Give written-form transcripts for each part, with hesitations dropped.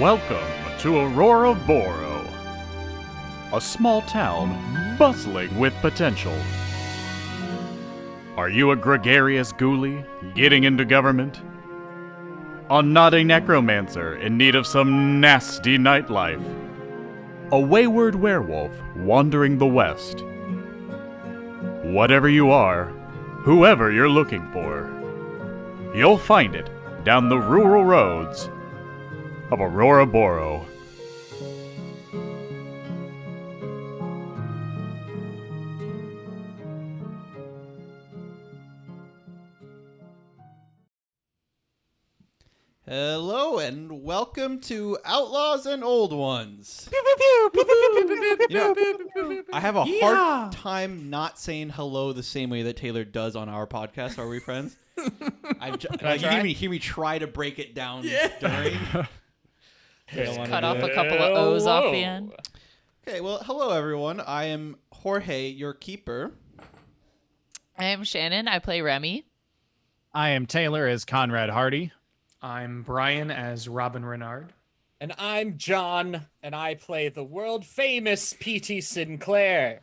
Welcome to Auroraboro, a small town bustling with potential. Are you a gregarious ghoulie getting into government? A naughty necromancer in need of some nasty nightlife? A wayward werewolf wandering the west? Whatever you are, whoever you're looking for, you'll find it down the rural roads of Auroraboro. Hello and welcome to Outlaws and Old Ones. I have a hard time not saying hello the same way that Taylor does on our podcast. Are we friends? You didn't even hear me try to break it down during. Just cut off a couple of O's off the end. Okay, well, hello everyone. I am Jorge, your keeper. I am Shannon. I play Remy. I am Taylor as Conrad Hearty. I'm Brian as Robin Renard. And I'm John, and I play the world-famous P.T. Sinclair.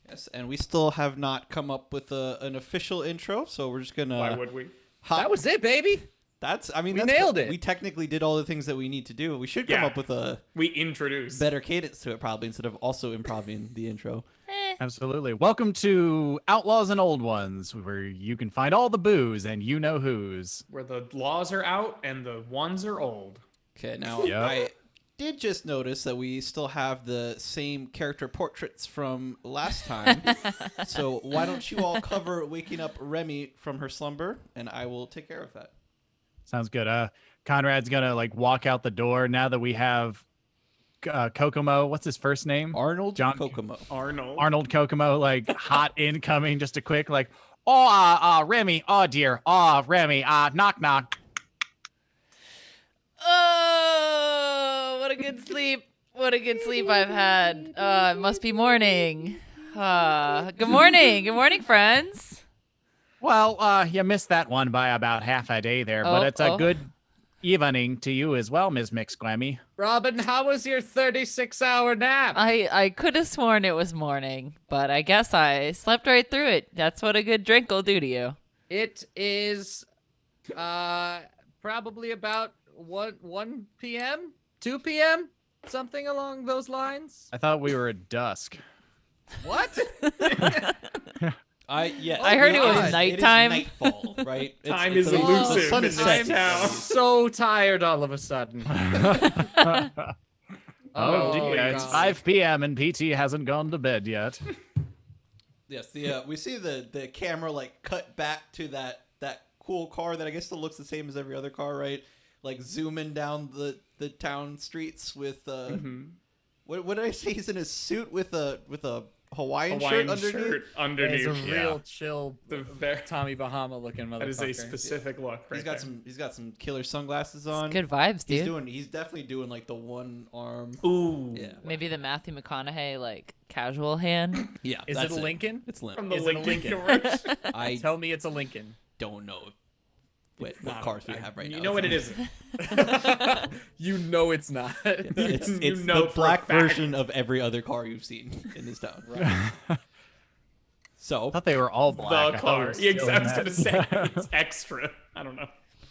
Yes, and we still have not come up with an official intro, so we're just gonna. Why would we? That was it, baby. We nailed it. We technically did all the things that we need to do. We should come up with a We introduced. better cadence to it, probably, instead of also improvising the intro. Absolutely. Welcome to Outlaws and Old Ones, where you can find all the booze and you know who's. Where the laws are out and the ones are old. Okay, now I did just notice that we still have the same character portraits from last time. So why don't you all cover waking up Remy from her slumber, and I will take care of that. Sounds good. Conrad's gonna walk out the door now that we have Kokomo. What's his first name? Arnold John Kokomo. Arnold Kokomo, hot incoming, just a quick Remy, oh dear, Remy, knock knock. Oh, what a good sleep. What a good sleep I've had. It must be morning. Good morning. Good morning, friends. Well, you missed that one by about half a day there, but it's a good evening to you as well, Ms. McSquemmy. Robin, how was your 36-hour nap? I could have sworn it was morning, but I guess I slept right through it. That's what a good drink will do to you. It is probably about 1 p.m., 2 p.m., something along those lines. I thought we were at dusk. What? I heard it was nighttime. It is nightfall, right? Time is the elusive sun in is this setting. town. So tired all of a sudden. Oh dear, my it's God. 5 p.m. and PT hasn't gone to bed yet. Yes, we see the camera cut back to that cool car that I guess still looks the same as every other car, right? Zooming down the town streets with what did I say? He's in a suit with a Hawaiian shirt underneath. It's a real chill, The Tommy Bahama looking motherfucker. That is a specific look right there. He's got some killer sunglasses on. Good vibes, dude. He's definitely doing the one arm. Ooh. Yeah. Maybe the Matthew McConaughey casual hand. Yeah. Is it a Lincoln? It's From Lincoln. the Is it a Lincoln Lincoln? commercial. I Tell me it's a Lincoln. don't know what cars we have right now. You know what it isn't. You know it's not. It's You the know for a black fact. version of every other car you've seen in this town. Right. So I thought they were all black. The I thought we car. were Yeah, still I in was that. going to say, it's extra. I don't know.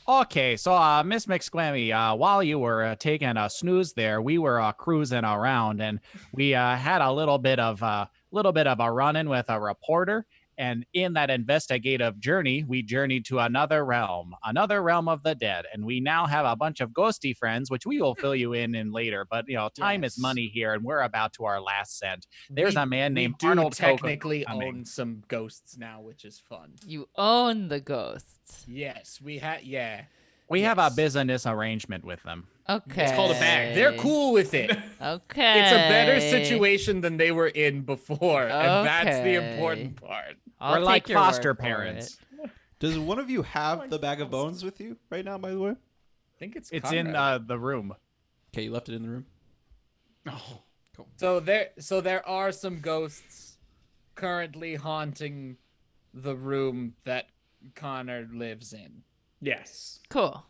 Okay, so Miss McSquemmy, while you were taking a snooze there, we were cruising around, and we had a little bit of a run-in with a reporter. And in that investigative journey, we journeyed to another realm of the dead. And we now have a bunch of ghosty friends, which we will fill you in later. But, time is money here, and we're about to our last cent. There's a man named Arnold Kokomo technically coming. own some ghosts now, which is fun. You own the ghosts. Yes, we had. Yeah, We have a business arrangement with them. Okay. It's called a bag. they're cool with it. Okay. It's a better situation than they were in before, and that's the Okay. important part. I'll We're take like your word foster for parents. it. does one of you have the bag of bones with you right now, by the way? I think it's In Conrad. the room. Okay, you left it in the room. Oh. So there are some ghosts currently haunting the room that Connor lives in. Yes. Cool.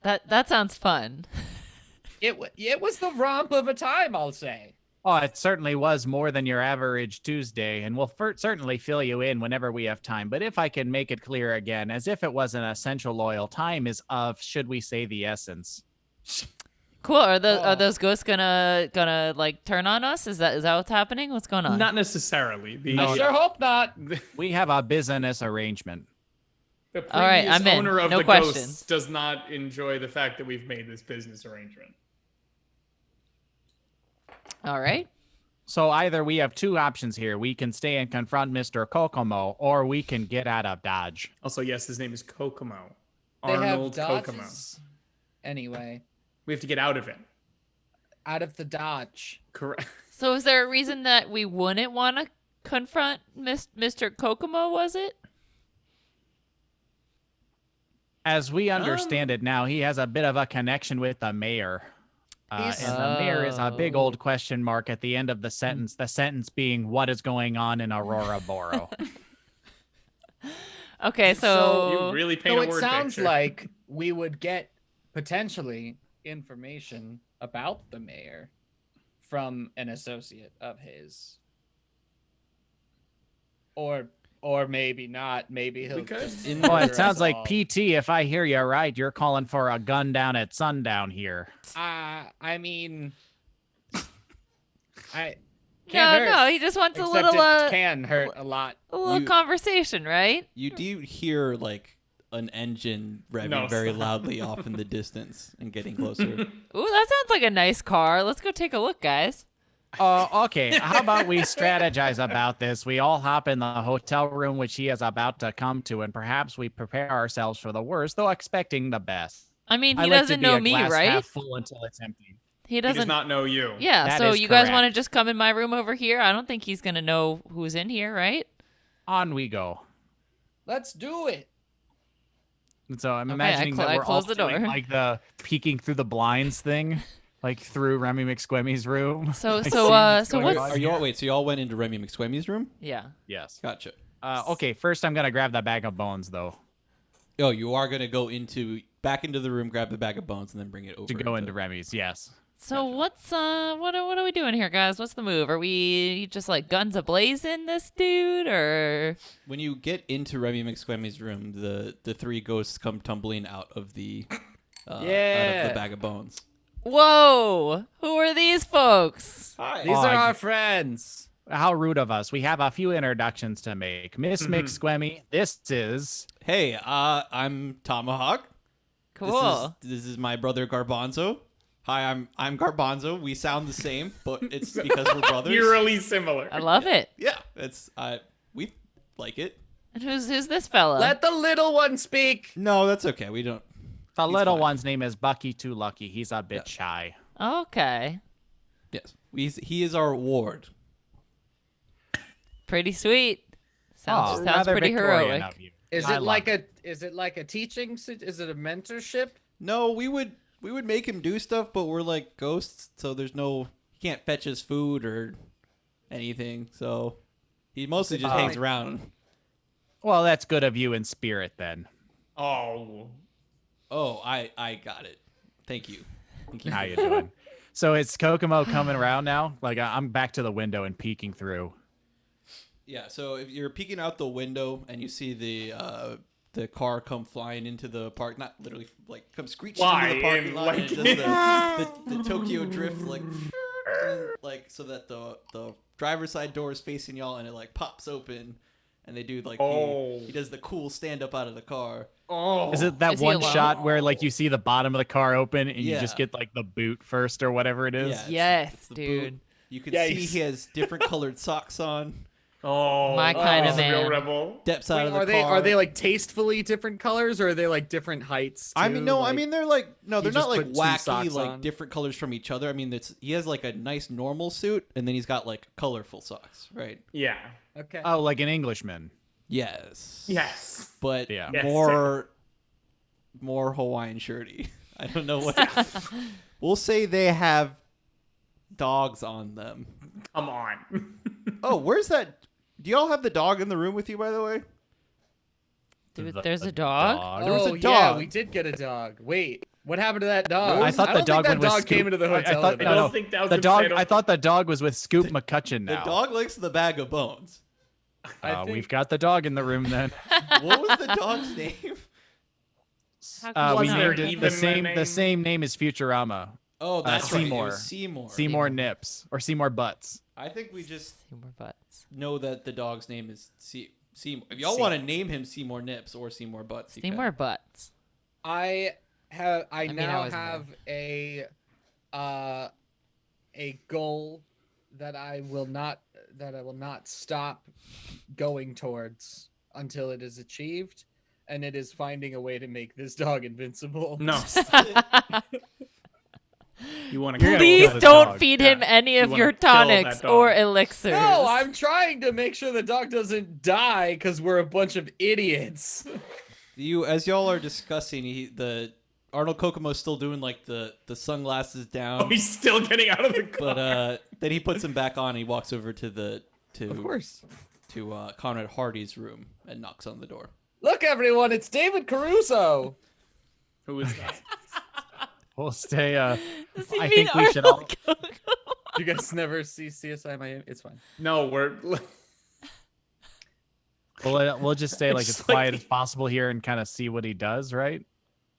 That sounds fun. It was the romp of a time, I'll say. Oh, it certainly was more than your average Tuesday, and we'll certainly fill you in whenever we have time. But if I can make it clear again, as if it was an essential loyal, time is of, should we say, the essence. Cool. Are those ghosts gonna like turn on us? Is that what's happening? What's going on? Not necessarily. I sure hope not. We have a business arrangement. The previous All right, I'm in. owner of No the questions. ghosts does not enjoy the fact that we've made this business arrangement. All right. So either we have two options here. We can stay and confront Mr. Kokomo, or we can get out of Dodge. Also, yes, his name is Kokomo. They Arnold have Kokomo. dodges. Anyway, We have to get out of it. out of the dodge. Correct. So is there a reason that we wouldn't want to confront Mr. Kokomo? Was it? As we understand it now, he has a bit of a connection with the mayor. And the mayor is a big old question mark at the end of the sentence being, what is going on in Auroraboro? Okay, so You really paint So a it word sounds picture. like we would get potentially information about the mayor from an associate of his. Or maybe not. Maybe he'll We could. just In- Well, it murder sounds us like all. PT, if I hear you right, you're calling for a gun down at sundown here. I mean, I no, can't hurt. no, he just wants a Except little it can hurt a lot. little You- conversation, right? You do hear like an engine revving No, very stop. loudly off in the distance and getting closer. Ooh, that sounds like a nice car. Let's go take a look, guys. Okay, how about we strategize about this? We all hop in the hotel room, which he is about to come to, and perhaps we prepare ourselves for the worst, though expecting the best. I mean, he I like to doesn't be know a me, glass right? half full until it's empty. He He does doesn't. not know you. Yeah, That so is you guys want to correct. just come in my room over here? I don't think he's gonna know who's in here, right? On we go. Let's do it. And so I'm Okay, imagining that I we're all close the doing door. like the peeking through the blinds thing, like through Remy McSquemmy's room. So Like, so see what's so going what's? on Are you all here. wait? So you all went into Remy McSquemmy's room? Yeah. Yes. Gotcha. Okay, first I'm gonna grab that bag of bones though Oh, you are gonna go back into the room, grab the bag of bones, and then bring it over to go into Remy's. Yes. So what's what are we doing here, guys? What's the move? Are we just like guns ablazing this dude, or When you get into Remy McSquemmy's room, the three ghosts come tumbling out of the out of Yeah. the bag of bones. whoa? Who are these folks? Hi. These Oh, are I- our friends. How rude of us. We have a few introductions to make. Miss McSquemmy, this is Hey, I'm Tomahawk. Cool. This is my brother Garbanzo. Hi, I'm Garbanzo. We sound the same, but it's because we're brothers. Eerily similar. I love it. Yeah, it's we like it. And who's this fella? Let the little one speak. No, that's okay. We don't. the He's little fine. one's name is Bucky Too Lucky. He's a bit shy. Okay. Yes, he is our ward. Pretty sweet. Sounds Oh, sounds rather pretty Victorian heroic. of you. Is I it love like a teaching? Is it a mentorship? No, we would make him do stuff, but we're like ghosts, so there's no he can't fetch us food or anything. So he mostly just hangs around. Well, that's good of you in spirit then. Oh. Oh, I got it. Thank you. Thank you. How you doing? So it's Kokomo coming around now? Like I'm back to the window and peeking through. Yeah, so if you're peeking out the window and you see the car come flying into the park, not literally like come screeching into the Fly parking in, lot, and like- it does the Tokyo drift like so that the driver's side door is facing y'all and it like pops open and they do like he does the cool stand up out of the car. Oh. Is it that Is he one alone? shot where like you see the bottom of the car open and you Yeah. just get like the boot first or whatever it is? Yeah, Yes, it's the dude. boot. You can Yikes. see he has different colored socks on. Oh. My kind of he's a real man. rebel. Steps out of the Are they car. are they like tastefully different colors, or are they like different heights? I too? mean, no. I Like- mean, they're like no, they're not just like put two wacky, socks like on? different colors from each other. I mean, he has like a nice normal suit, and then he's got like colorful socks, right? Yeah. okay. Oh, like an Englishman. Yes. Yes. But Yeah. Yes, more Hawaiian shirty. I don't know what. We'll say they have dogs on them. Come on. Oh, where's that? Do y'all have the dog in the room with you, by the way? Dude, The- there's the a dog. there was a Yeah, dog. we did get a dog. Wait, What happened to that dog? I thought the don't dog think that went with dog came into the I hotel. thought, today. I no, don't think that was the gonna say, I dog. don't- I thought the dog was with Scoop McCutcheon The now. dog likes the bag of bones. I think- We've got the dog in the room then. What was the dog's name? How come We it's not named here? it even the a same. name? The same name as Futurama. Oh, that's right. It Seymour. was Seymour. Seymour Nips or Seymour Butts. I think we just Seymour Butts. know that the dog's name is Seymour. If y'all want to name him Seymour Nips or Seymour Butts, you can. Seymour Butts. I mean, now I wasn't have a goal that I will not stop going towards until it is achieved, and it is finding a way to make this dog invincible. No. You want to Please kill the don't dog. feed him any You of wanna your kill that tonics dog. or elixirs. No, I'm trying to make sure the dog doesn't die because we're a bunch of idiots. As y'all are discussing, the Arnold Kokomo's still doing like the sunglasses down. Oh, he's still getting out of the car. But then he puts them back on. And he walks over to Of course. Conrad Hearty's room and knocks on the door. Look, everyone, it's David Caruso. Who is that? We'll stay. Does he I mean think we should all. Arnold Kokomo? You guys never see CSI Miami? It's fine. No, we're. We'll just stay like It's as quiet like- as possible here and kind of see what he does, right?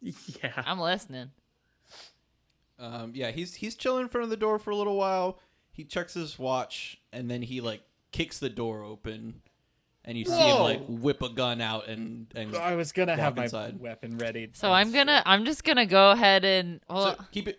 Yeah. I'm listening. Yeah, he's chilling in front of the door for a little while. He checks his watch and then he like kicks the door open, and you see him Whoa. like whip a gun out and I was gonna have walk my inside. weapon ready. So I'm just gonna go ahead and So keep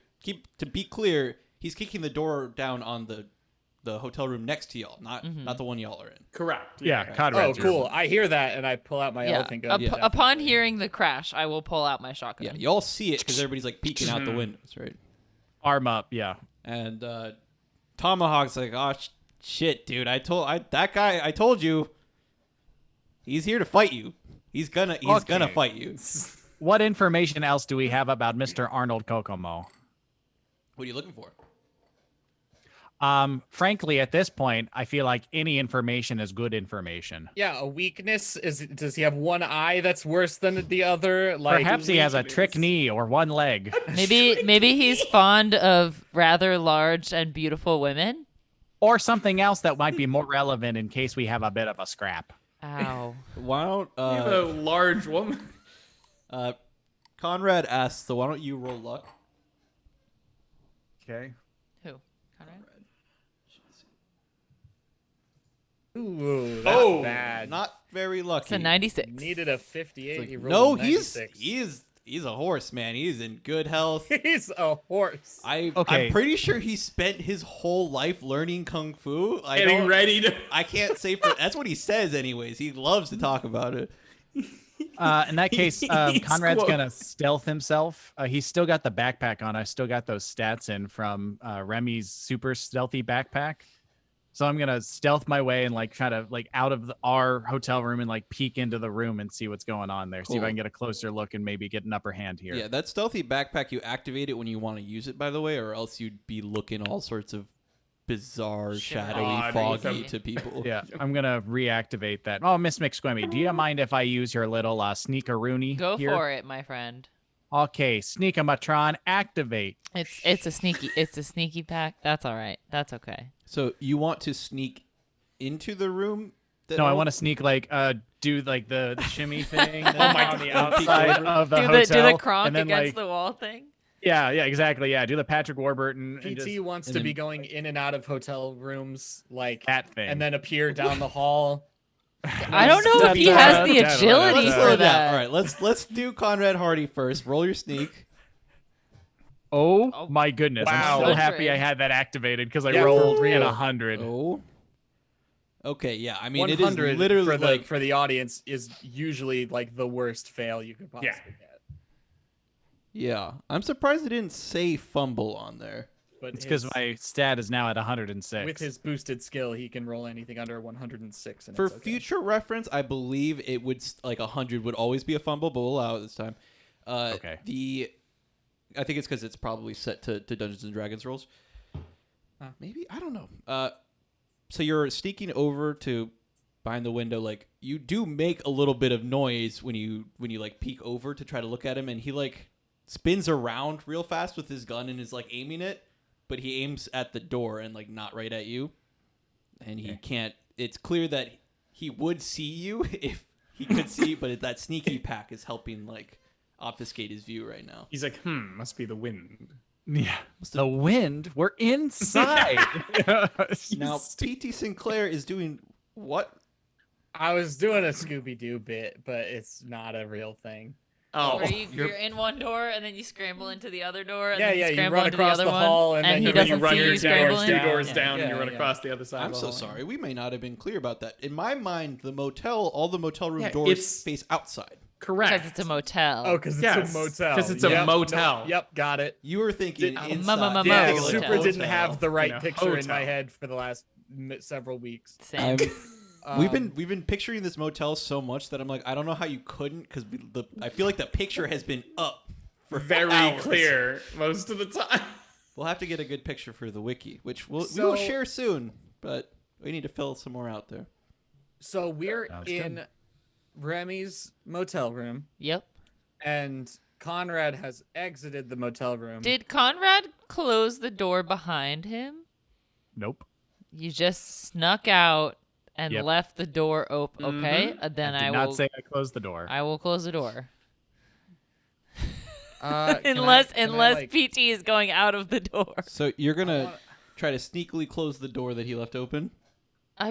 to be clear, he's kicking the door down on the hotel room next to y'all, not the one y'all are in. Correct. Yeah, Oh, Conrad's room. cool. I hear that, and I pull out my yeah. elephant gun. Upon hearing the crash, I will pull out my Yeah, shotgun. y'all see it because everybody's like peeking out the Mm-hmm. windows, right? Arm up, yeah. And Tomahawk's like, "Oh shit, dude! I told you, he's here to fight you. He's gonna fight you. What information else do we have about Mr. Arnold Kokomo? What are you looking for?" Frankly, at this point, I feel like any information is good information. Yeah, a weakness is. Does he have one eye that's worse than the other? Like, Perhaps he has a trick knee or one leg. Maybe he's fond of rather large and beautiful women. Or something else that might be more relevant in case we have a bit of a scrap. Ow. Why don't You have a large woman. Conrad asks, so why don't you roll luck? Okay. Who? Conrad? Ooh, that's Oh, bad. Not very lucky. It's a 96. Needed a 58. He rolled No, a 96. he's a horse, man. He's in good health. He's a horse. I'm Okay. pretty sure he spent his whole life learning kung fu. Getting ready to. I can't say for that's what he says anyways. He loves to talk about it. In that case, He's Conrad's close. gonna stealth himself. He's still got the backpack on. I still got those stats in from Remy's super stealthy backpack. So I'm gonna stealth my way and like try to like out of our hotel room and like peek into the room and see what's going on there. See if I Cool. can get a closer look and maybe get an upper hand here. Yeah, that stealthy backpack, you activate it when you want to use it, by the way, or else you'd be looking all sorts of bizarre, shadowy, Odd, foggy some- to people. Yeah, I'm gonna reactivate that. Oh, Miss McSquemmy, do you mind if I use your little sneaker-rooney Go here? for it, my friend. Okay, Sneakamatron, activate. It's a sneaky pack. That's all right. That's okay. So you want to sneak into the room? No, I want to sneak like do like the shimmy thing my on the outside of the Do hotel. the cronk and then, against like, the wall thing. Yeah, exactly. Yeah, do the Patrick Warburton and PT just wants and to then- be going in and out of hotel rooms, like, that thing. and then appear down the hall. I don't know if he has the agility Let's for slow down. that. All right, let's do Conrad Hearty first. Roll your sneak. Oh my goodness! Wow. I'm so happy I 100. had that activated because I Yeah, for rolled real. in 100. Oh. Okay, yeah. I mean, it is 100 literally for the like for the audience is usually like the worst fail you could possibly get. yeah. I'm surprised it didn't say fumble on there. But It's because his- my stat is now at 106. with his boosted skill, he can roll anything under 106. And For it's okay. future reference, I believe it would like 100 would always be a fumble, but we'll allow it this time. Okay. I think it's because it's probably set to Dungeons and Dragons rules. Maybe I don't know. So you're sneaking over to behind the window. Like you do make a little bit of noise when you like peek over to try to look at him, and he like spins around real fast with his gun and is like aiming it, but he aims at the door and like not right at you. And he can't. It's clear that he would see you if he could see, but that sneaky pack is helping like obfuscate his view right now. He's like, must be the wind. Yeah. The wind. We're inside. Now, PT Sinclair is doing what? I was doing a Scooby-Doo bit, but it's not a real thing. Oh, Where you're in one door and then you scramble into the other door. And Yeah, then yeah, you you scramble run into across the the other hall, one, and and then he you doesn't run see your you scramble two in. doors Yeah. down, and you Yeah, run yeah. across the other side. I'm of the so hall. sorry. We may not have been clear about that. In my mind, all the motel room Yeah, doors it's- face outside. Correct. Because it's a motel. Oh, because it's Yes, a motel. 'cause it's a Yep, motel. nope, yep, got it. You were thinking Did- inside. Yeah, Motel. Super didn't have the right In a picture in my hotel. head for the last several weeks. Same. We've been picturing this motel so much that I'm like, I don't know how you couldn't, because I feel like the picture has been up for Very hours. clear most of the time. We'll have to get a good picture for the wiki, which we will So- share soon, but we need to fill some more out there. So we're Sounds in good. Remy's motel room, Yep. and Conrad has exited the motel room. Did Conrad close the door behind him? Nope. You just snuck out and Yep. left the door open. Okay, then I did I not will. say I closed the door. I will close the door Can unless I, like, PT is going out of the door. So you're I gonna wanna- try to sneakily close the door that he left open? I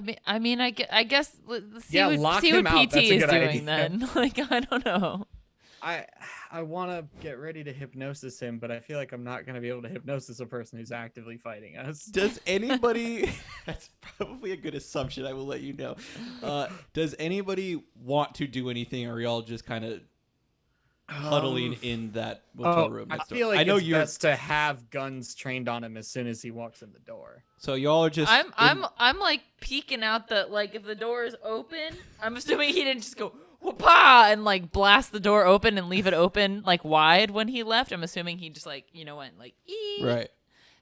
guess let's see Yeah, what, lock see him what out. PT That's a is good doing idea. then. Like I don't know. I want to get ready to hypnosis him, but I feel like I'm not going to be able to hypnosis a person who's actively fighting us. Does anybody? That's probably a good assumption. I will let you know. Does anybody want to do anything, or are y'all just kind of huddling in that motel room? I next door? feel like I know it's you're. best to have guns trained on him as soon as he walks in the door. So y'all are just. I'm like peeking out the like if the door is open. I'm assuming he didn't just go whoopah and like blast the door open and leave it open like wide when he left. I'm assuming he just like went like ee. Right.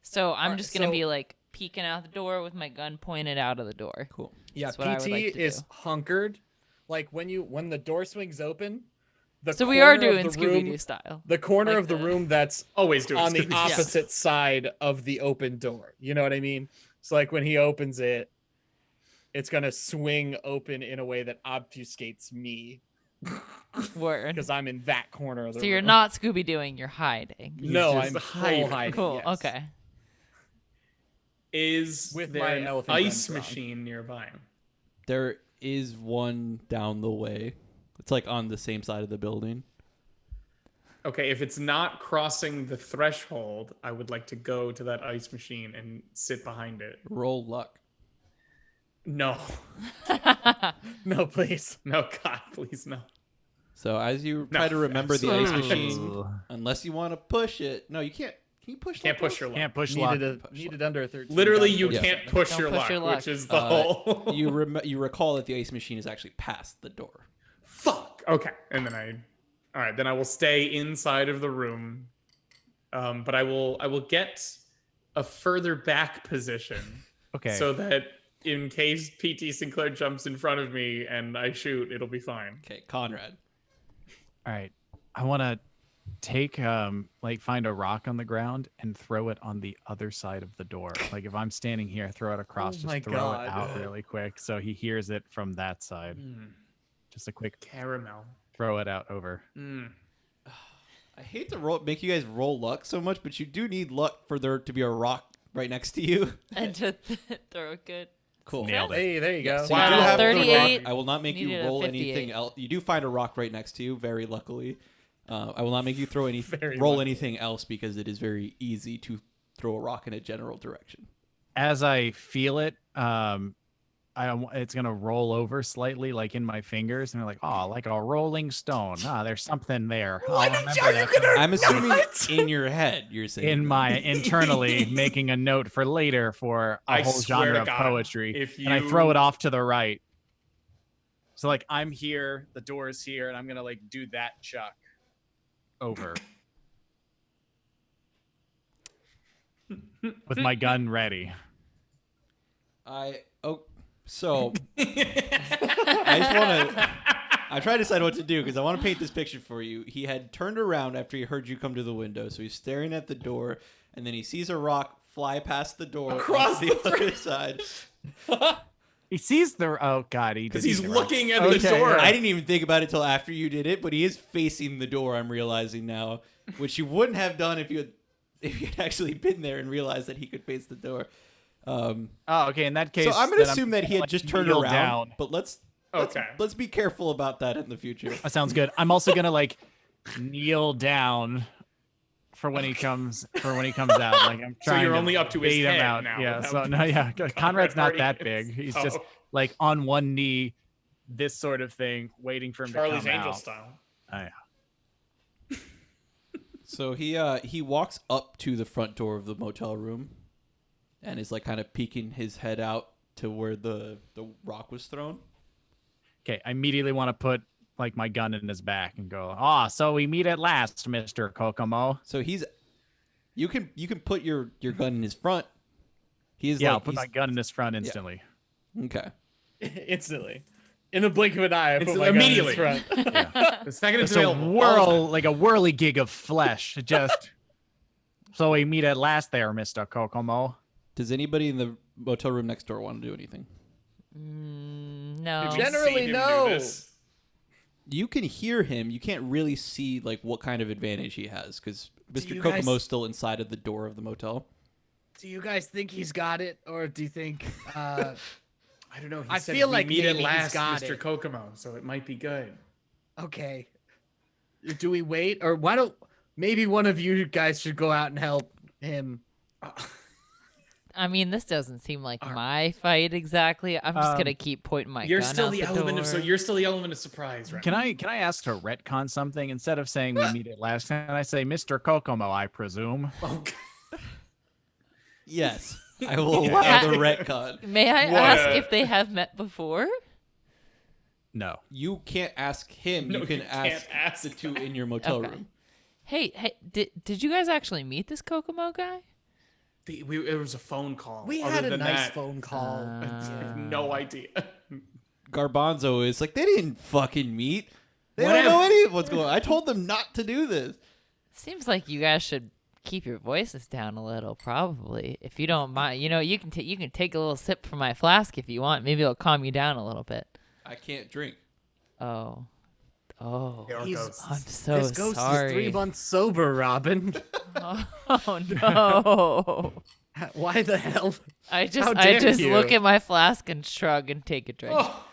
So I'm Alright, just gonna so- be like peeking out the door with my gun pointed out of the door. Cool. Yeah, That's what I PT would like to is do. hunkered. Like when the door swings open, the So we are corner of doing the Scooby room- Doo style. The corner Like of the the- room that's Always do it. on the Scooby-Doo. opposite side of the open door. You know what I mean? So like when he opens it, it's gonna swing open in a way that obfuscates me Word. because I'm in that corner of the So room. you're not Scooby Dooing, you're hiding. No, just I'm hiding. full hiding. Cool. yes. Okay. Is With there my an elephant ice gun drawn. machine nearby? There is one down the way. It's like on the same side of the building. Okay, if it's not crossing the threshold, I would like to go to that ice machine and sit behind it. Roll luck. No. No, please. No, God, please, no. So as you No, try to remember the ice thanks. machine, unless you want to push it. No, you can't. Can you push? Can't that push door? your luck. Can't push luck. Needed under 13. Literally, you Got can't 47. push Don't your push luck, your luck. which is the whole. You recall that the ice machine is actually past the door. Fuck. Okay, and then all right, then I will stay inside of the room, but I will get a further back position Okay. so that in case PT Sinclair jumps in front of me and I shoot, it'll be fine. Okay, Conrad. All right. I want to take find a rock on the ground and throw it on the other side of the door. Like if I'm standing here, throw it across, Oh my just throw God. it out really quick so he hears it from that side. Just a quick Caramel. throw it out over. I hate to make you guys roll luck so much, but you do need luck for there to be a rock right next to you. And to throw it good. Cool. Nailed it. Hey, there you go. So you Wow. do have the 38. rock. I will not make you Needed a roll 58. anything else. You do find a rock right next to you, very luckily. I will not make you throw Very roll luckily. anything else because it is very easy to throw a rock in a general direction. As I feel it, it's gonna roll over slightly, like in my fingers, and they're like, "Oh, like a rolling stone." Ah, there's something there. I'll remember that I'm assuming in your head you're saying in that. my internally making a note for later for a I whole swear genre to of God, poetry, if and I throw you- it off to the right. So like I'm here, the door is here, and I'm gonna like do that chuck over with my gun ready. So I just want to I'm trying to decide what to do because I want to paint this picture for you. He had turned around after he heard you come to the window, so he's staring at the door, and then he sees a rock fly past the door Across the the other side. He sees the. Oh God, he Because did he's see the looking at Okay, the door. I didn't even think about it till after you did it, but he is facing the door. I'm realizing now, which you wouldn't have done if you had actually been there and realized that he could face the door. Oh, okay. In that case, So I'm going to then assume that he had like, just turned kneel around. down. But let's be careful about that in the future. That sounds good. I'm also gonna like kneel down for when he comes out. Like I'm So trying. you're to only up to his bait him head out. now. Yeah. without- So no, yeah. Conrad's not that Conrad big. He's Oh. just like on one knee, this sort of thing, waiting for him Charlie's to come Angel out. style. Oh, yeah. So he walks up to the front door of the motel room and is like kind of peeking his head out to where the rock was thrown. Okay. I immediately want to put like my gun in his back and go, so we meet at last, Mr. Kokomo. So you can put your gun in his front. He is Yeah, like, I'll put my gun in his front instantly. Okay. Instantly. In the blink of an eye, I put Instantly- my gun in immediately. his front. The second it's Just a available. whirl, like a whirly gig of flesh. Just so we meet at last there, Mr. Kokomo. Does anybody in the motel room next door want to do anything? No. Did you Generally, see him do no. this? You can hear him. You can't really see like what kind of advantage he has because Mr. you Kokomo's guys- still inside of the door of the motel. Do you guys think he's got it, or do you think? I don't know. He I said feel we like meet at maybe he's last, got Mr. it. Kokomo, so it might be good. Okay. Do we wait, or why don't maybe one of you guys should go out and help him? I mean, this doesn't seem like my fight exactly. I'm just gonna keep pointing my You're gun still out the the element door. of you're still the element of surprise, right? Can I ask to retcon something? Instead of saying we meet at last, can I say Mr. Kokomo, I presume? Okay. Yes, I will allow the retcon. May I What? ask if they have met before? No. You can't ask him. No, you can you can't ask ask the two in your motel Okay. room. Hey, did you guys actually meet this Kokomo guy? It was a phone call. We Other had a than nice that, phone call. I have no idea. Garbanzo is like, they didn't fucking meet. They Whatever. don't know any of what's going on. I told them not to do this. Seems like you guys should keep your voices down a little, probably. If you don't mind, you can take a little sip from my flask if you want. Maybe it'll calm you down a little bit. I can't drink. Oh, There are He's- ghosts. I'm so This ghost sorry. is 3 months sober, Robin. Oh no! Why the hell? I How just dare you. look at my flask and shrug and take a drink. Oh,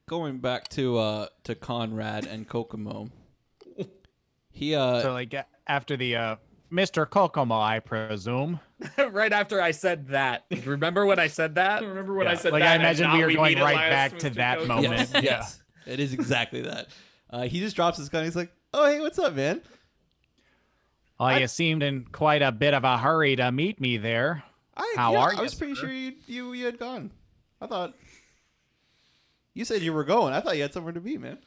Going back to Conrad and Kokomo. He So like after the Mr. Kokomo, I presume. Right after I said that. Remember when I said that? remember when I Yeah, said like that? I and imagine not we were going meet at right last, back to Mr. that Kokomo? moment. yes, Yeah. yes, it is exactly that. He just drops his gun. He's like, "Oh, hey, what's up, man?" Oh, you seemed in quite a bit of a hurry to meet me there. How are I you, was pretty sir? sure you had gone. I thought you said you were going. I thought you had somewhere to be, man.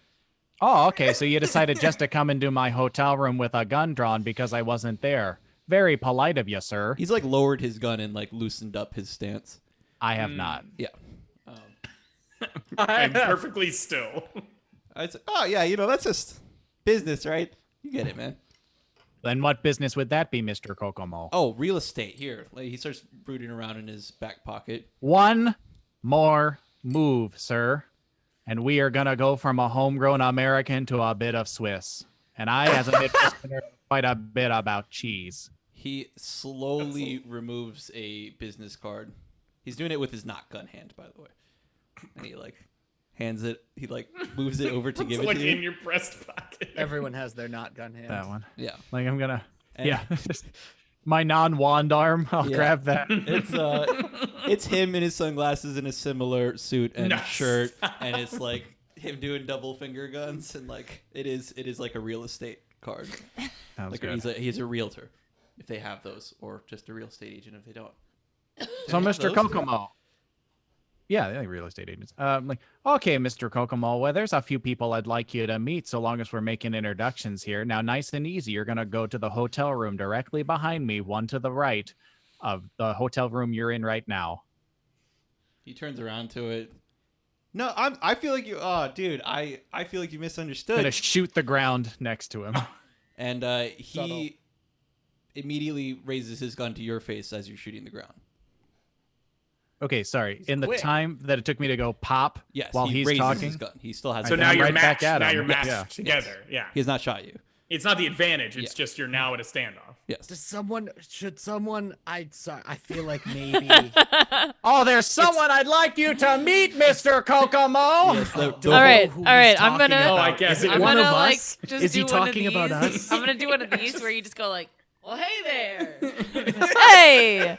Oh, okay. So you decided just to come into my hotel room with a gun drawn because I wasn't there. Very polite of you, sir. He's like lowered his gun and like loosened up his stance. I have not. Yeah. I'm perfectly still. I said, "Oh yeah, that's just business, right? You get it, man." Then what business would that be, Mr. Kokomo? Oh, real estate here. Like, he starts rooting around in his back pocket. One more move, sir. And we are going to go from a homegrown American to a bit of Swiss. And I, as a Midwesterner, know quite a bit about cheese. He slowly removes a business card. He's doing it with his not gun hand, by the way. And he like hands it. He like moves it over to give It's it like to in you. your breast pocket. Everyone has their not gun hand. That one. Yeah. Like, I'm going to, And- yeah. My non-wand arm, I'll Yeah. grab that. It's him in his sunglasses in a similar suit and Nice. shirt, and it's like him doing double finger guns, and like it is like a real estate card. Sounds Like good. he's a realtor if they have those, or just a real estate agent if they don't. So, Any of Mr. those? Kokomo. Yeah, they're like real estate agents. Like, okay, Mr. Kokomo. Well, there's a few people I'd like you to meet, so long as we're making introductions here. Now, nice and easy. You're gonna go to the hotel room directly behind me, one to the right of the hotel room you're in right now. He turns around to it. No, I feel like you. Oh, dude, I feel like you misunderstood. Gonna shoot the ground next to him. And he Subtle. immediately raises his gun to your face as you're shooting the ground. Okay, sorry. He's In the quick. time that it took me to go pop Yes, while he he's raises talking. his gun. He still has. So his now gun. you're right back matched. at Now him. you're matched Yeah. together. Yeah. He has not shot you. It's not the advantage. It's Yeah. just you're now at a standoff. Yes. Should someone, I feel like maybe. Oh, there's someone I'd like you to meet, Mr. Kokomo. Yes, the- Don't the- All right, know who all right, he's I'm gonna- talking Oh, I about. guess Is it it I'm one gonna of like us? just Is he do one of talking about these. us? I'm gonna do one of these where you just go like, "Well, hey there, hey,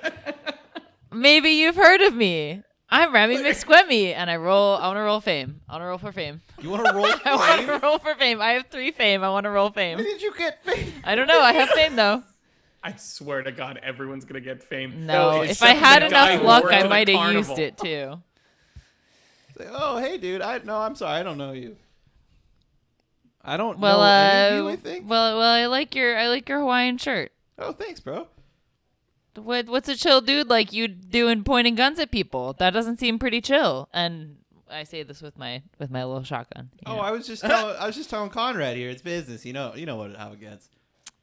maybe you've heard of me. I'm Remy McSquemmy, and I want to roll fame. I want to roll for fame. You want to roll I want fame? to roll for fame. I have 3 fame. I want to roll Where fame. did you get fame? I don't know. I have fame though. I swear to God, everyone's gonna get fame. No, it's if I some had guy enough who luck, worked I at a might have carnival. used it too. Say, oh, hey, dude. I'm sorry. I don't know you. I don't Well, know any of you, I think. well, I like your Hawaiian shirt. Oh, thanks, bro. What's a chill dude like you doing pointing guns at people? That doesn't seem pretty chill. And I say this with my little shotgun. you Oh, know. I was just telling Conrad here. It's business. You know how it gets.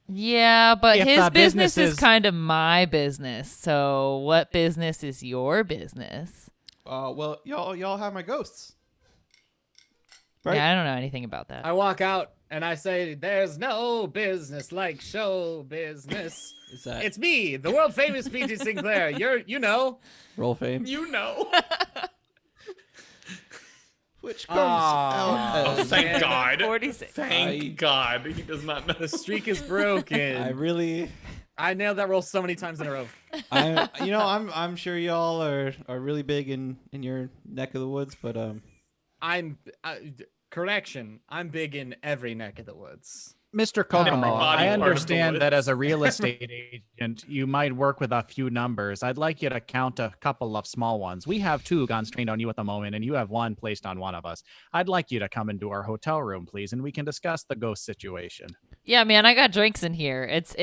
Yeah, but If his the business business is is- kind of my business. So what business is your business? Well, y'all have my ghosts. Right? Yeah, I don't know anything about that. I walk out and I say, "There's no business like show business." Is that It's me, the world famous P.T. Sinclair. You know. roll fame? You know. Which comes Aw. out Oh, as thank man. God. 46. Thank God. He does not know. The streak is broken. I really, I nailed that roll so many times in a row. I'm sure y'all are really big in your neck of the woods, but Correction. I'm big in every neck of the woods. Mr. Kokomo, Everybody part I of the understand that woods. as a real estate agent, you might work with a few numbers. I'd like you to count a couple of small ones. We have 2 guns trained on you at the moment, and you have 1 placed on one of us. I'd like you to come into our hotel room, please, and we can discuss the ghost situation. Yeah, man, I got drinks in here. It's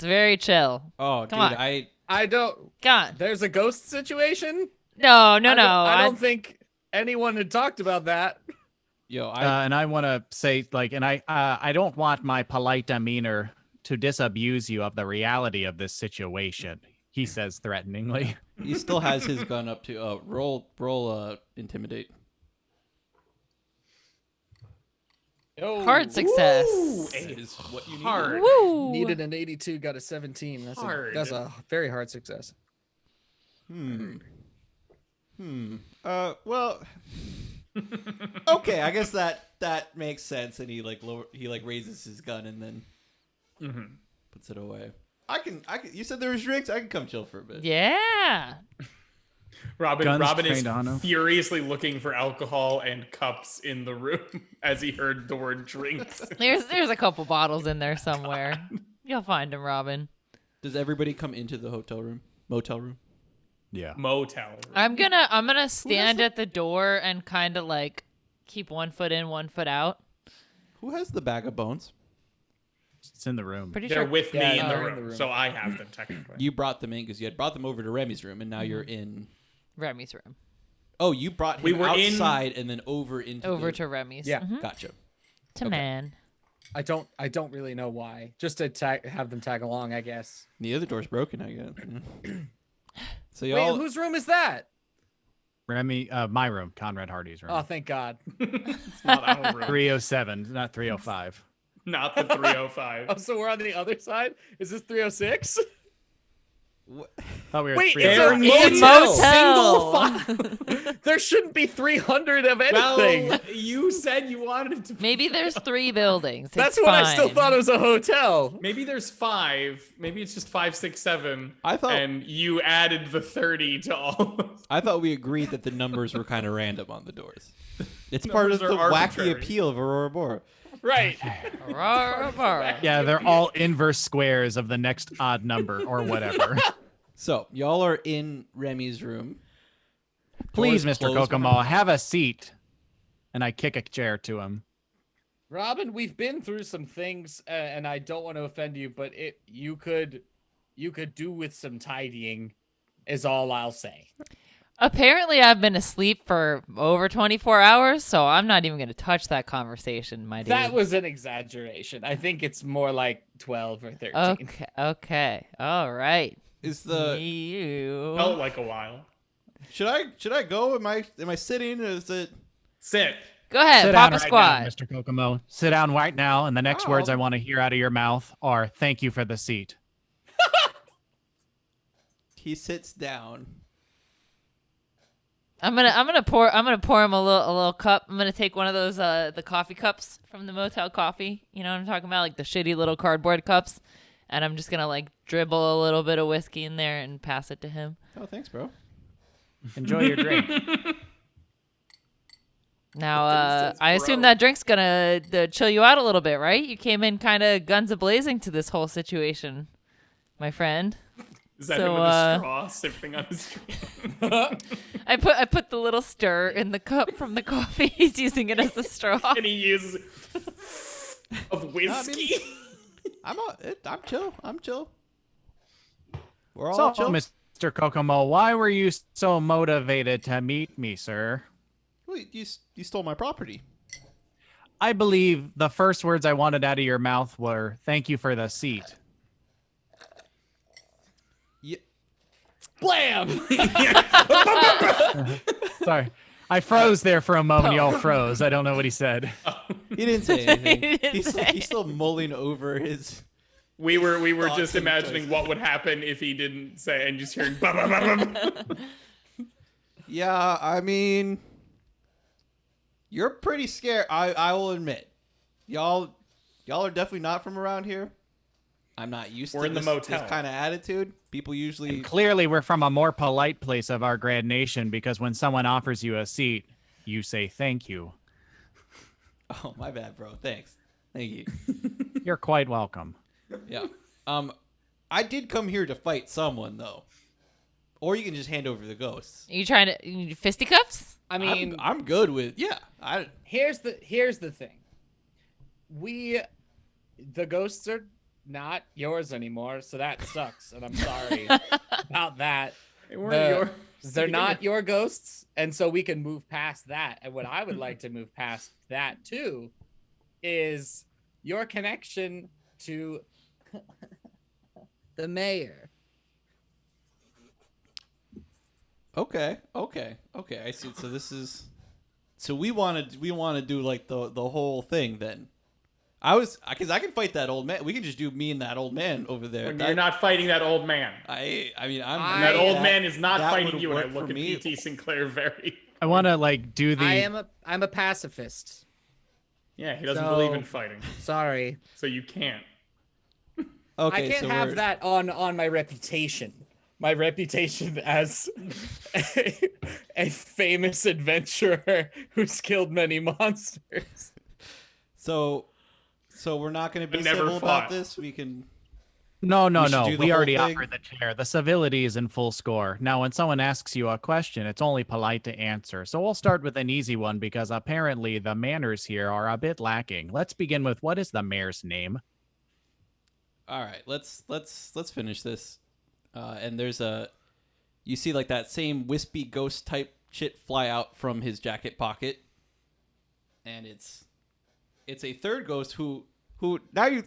very chill. oh, Come dude, on. I don't. God, There's a ghost situation. no. I don't think anyone had talked about that. And I want to say, I don't want my polite demeanor to disabuse you of the reality of this situation, he says threateningly. he still has his gun up to roll intimidate. hard success. Is what you need. Hard. Woo. Needed an 82, got a 17. Hard. That's a very hard success. Well. Okay, I guess that makes sense, and he raises his gun and then puts it away. I can. You said there was drinks. I can come chill for a bit. Yeah. Robin Guns is trained on him. furiously looking for alcohol and cups in the room as he heard the word drinks. There's a couple bottles in there somewhere. You'll find them, Robin. Does everybody come into the motel room? Yeah. Motel. I'm gonna stand at the door and kind of like keep 1 foot in, 1 foot out. Who has the bag of bones? It's in the room. Pretty They're sure. with me Yeah, in, the they're room, in the room. so I have them technically. You brought them in because you had brought them over to Remy's room, and now you're in. Remy's room. Oh, you brought him We were in- outside and then over into Over the... to Remy's. Yeah. Mhm. Gotcha. To Okay. man. I don't really know why. Just to have them tag along, I guess. The other door's broken, I guess. So Wait, y'all. whose room is that? Remy, my room, Conrad Hardy's room. Oh, thank God. It's not our room. 307, not 305. Not the 305. Oh, so we're on the other side? Is this 306? Thought we were Wait, 307. it's a a motel. There shouldn't be 300 of anything. Well, you said you wanted it to be. Maybe there's 3 buildings. That's It's what I still fine. thought it was a hotel. Maybe there's 5. Maybe it's just 5, 6, 7. I thought- And you added the 30 to all. I thought we agreed that the numbers were kind of random on the doors. It's part of Numbers the are wacky arbitrary. appeal of Auroraboro. Right. Auroraboro. Yeah, they're all inverse squares of the next odd number or whatever. So y'all are in Remy's room. Please, Doors Mr. closed Kokomo, behind have a seat. And I kick a chair to him. Robin, we've been through some things, and I don't want to offend you, but you could do with some tidying, is all I'll say. Apparently, I've been asleep for over 24 hours, so I'm not even going to touch that conversation, my dude. That was an exaggeration. I think it's more like 12 or 13. Okay. All right. Is the You. Felt like a while. should I go? Am I sitting? Is it? Sit. Go ahead, Sit Papa down right Squad. now, Mr. Kokomo. Sit down right now, and the next words I want to hear out of your mouth are "Thank you for the seat." He sits down. I'm gonna pour him a little cup. I'm gonna take one of those the coffee cups from the Motel Coffee. You know what I'm talking about, like the shitty little cardboard cups. And I'm just gonna like dribble a little bit of whiskey in there and pass it to him. Oh, thanks, bro. Enjoy your drink. Now, says I assume bro. that drink's gonna chill you out a little bit, right? You came in kind of guns a-blazing to this whole situation, my friend. Is that So, him with a straw sipping on his drink? I put the little stir in the cup from the coffee. He's using it as a straw. And he uses of whiskey. I'm chill. I'm chill. We're all So, chill. Mr. Kokomo, why were you so motivated to meet me, sir? Wait, you stole my property. I believe the first words I wanted out of your mouth were "Thank you for the seat." Yeah. Blam! Sorry, I froze there for a moment. Y'all froze. I don't know what he said. He didn't say anything. He didn't say He's still mulling over his. We were Thoughts just and imagining choices. what would happen if he didn't say, and just hearing. Bah, bah, bah, bah, bah. Yeah, I mean, you're pretty scared. I will admit, y'all are definitely not from around here. I'm not used We're to in the this motel. kind of attitude. People usually. Clearly, we're from a more polite place of our grand nation because when someone offers you a seat, you say thank you. Oh, my bad, bro. Thanks. Thank you. You're quite welcome. Yeah. I did come here to fight someone though, or you can just hand over the ghosts. Are you trying to you need fisticuffs? I mean, I'm good with here's the thing. The ghosts are not yours anymore, so that sucks, and I'm sorry about that. They weren't yours. They're not your ghosts, and so we can move past that. And what I would like to move past that too is your connection to the mayor. Okay. I see. So this is. So we want to do like the whole thing then. Because I can fight that old man. We can just do me and that old man over there. You're not fighting that old man. I mean, And that old man is not that fighting would you. And I work look for at me. PT Sinclair very. I want to like do the. I'm a pacifist. Yeah, he doesn't So- believe in fighting, Sorry. so you can't. Okay, I can't so have we're- that on my reputation. My reputation as a famous adventurer who's killed many monsters. So we're not going to be But never civil fought. about this. We can. No. We should do the We whole already thing? offered the chair. The civility is in full score. Now, when someone asks you a question, it's only polite to answer. So we'll start with an easy one because apparently the manners here are a bit lacking. Let's begin with what is the mayor's name? All right, let's finish this. And there's you see like that same wispy ghost type shit fly out from his jacket pocket, and it's a third ghost who now you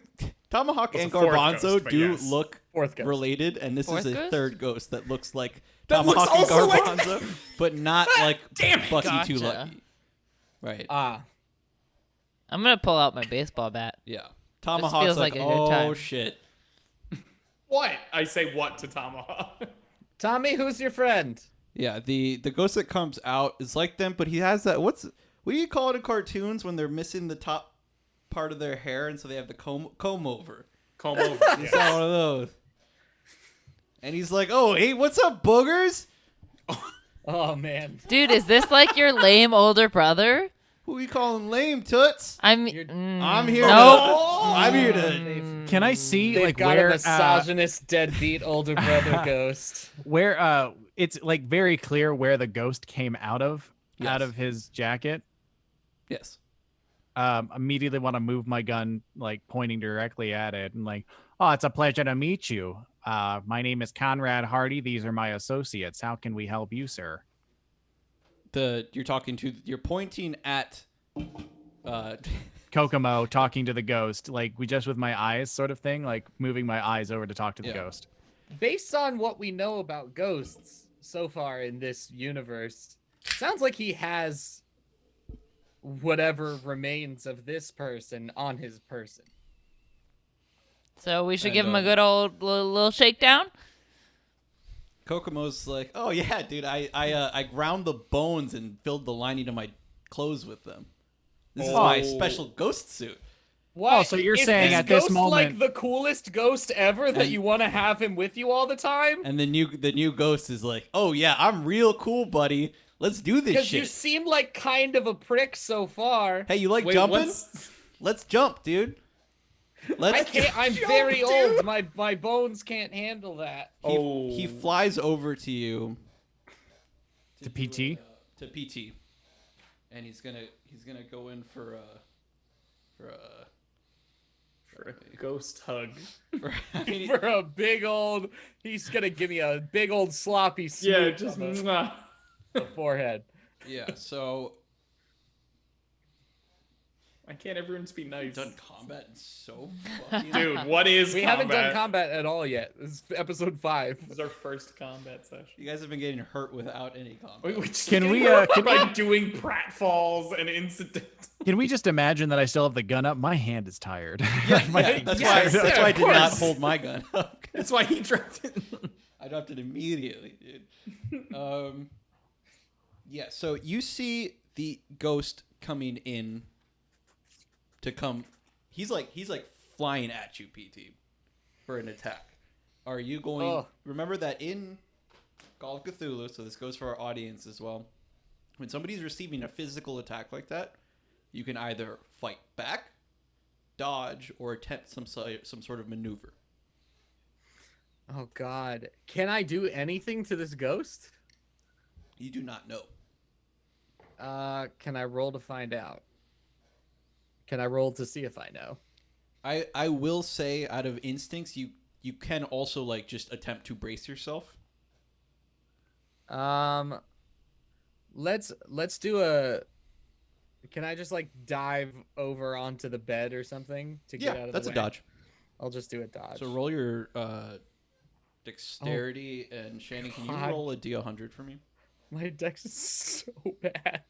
Tomahawk It's and a fourth Garbanzo ghost, but do yes. look Fourth ghost. related, and this Fourth is a ghost? third ghost that looks like That looks Tomahawk and also like- Garbanzo, but not like Damn it. Bucky Too Gotcha. Lucky. Right. Ah, I'm gonna pull out my baseball bat. Yeah. Tomahawk's feels like, like a good oh time." shit. What? I say what to Tomahawk? Tommy, who's your friend? Yeah, the ghost that comes out is like them, but he has that what do you call it in cartoons when they're missing the top part of their hair and so they have the comb over? Comb over. He's got one of those. And he's like, "Oh, hey, what's up, boogers? Oh man. Dude, is this like your lame older brother? Who we calling lame toots? I'm You're- I'm here Nope. I'm here to Can I see They've like got where a misogynist deadbeat older brother ghost. where it's like very clear where the ghost came out of Yes. his jacket? Yes. Immediately want to move my gun like pointing directly at it and like, oh, it's a pleasure to meet you. My name is Conrad Hearty. These are my associates. How can we help you, sir? you're pointing at Kokomo talking to the ghost, like we just with my eyes sort of thing, like moving my eyes over to talk to the Yeah. ghost. Based on what we know about ghosts so far in this universe, sounds like he has whatever remains of this person on his person. So we should And, give him a good old little shakedown. Kokomo's like, oh yeah, dude, I ground the bones and filled the lining of my clothes with them. This is my special ghost suit. What? Oh, so you're Is saying this at this ghost moment- like the coolest ghost ever that And- you want to have him with you all the time? And the new ghost is like, oh yeah, I'm real cool, buddy. Let's do this Because shit. you seem like kind of a prick so far. Hey, you like Wait, jumping? what's- Let's jump, dude. I Let's. can't. I'm Jump, very dude. old. My bones can't handle that. He flies over to you. To PT? To PT, and he's gonna go in for a ghost hug. I mean, For a big old, he's gonna give me a big old sloppy Yeah, smooch just on mwah. the forehead. yeah. So Why can't everyone just be nice? we've done combat in so fucking. Dude, what is We combat? haven't done combat at all yet. This is episode 5. This is our first combat session. You guys have been getting hurt without any combat. We just Can get we, hurt can by doing pratfalls and incident? Can we just imagine that I still have the gun up? My hand is tired. Yeah, My yeah, hand that's is why. tired. That's Yeah, why I of did not course. hold my gun up. That's why he dropped it. I dropped it immediately, dude. Yeah. So you see the ghost coming in. He's like flying at you, PT, for an attack. Are you going? Ugh. Remember that in Call of Cthulhu. So this goes for our audience as well. When somebody's receiving a physical attack like that, you can either fight back, dodge, or attempt some sort of maneuver. Oh God, can I do anything to this ghost? You do not know. Can I roll to find out? Can I roll to see if I know? I will say, out of instincts, you can also like just attempt to brace yourself. Let's do a. Can I just like dive over onto the bed or something to get out of that's the a way? dodge. I'll just do a dodge. So roll your dexterity, and Shannon, can you God. roll a d100 for me? My dex is so bad.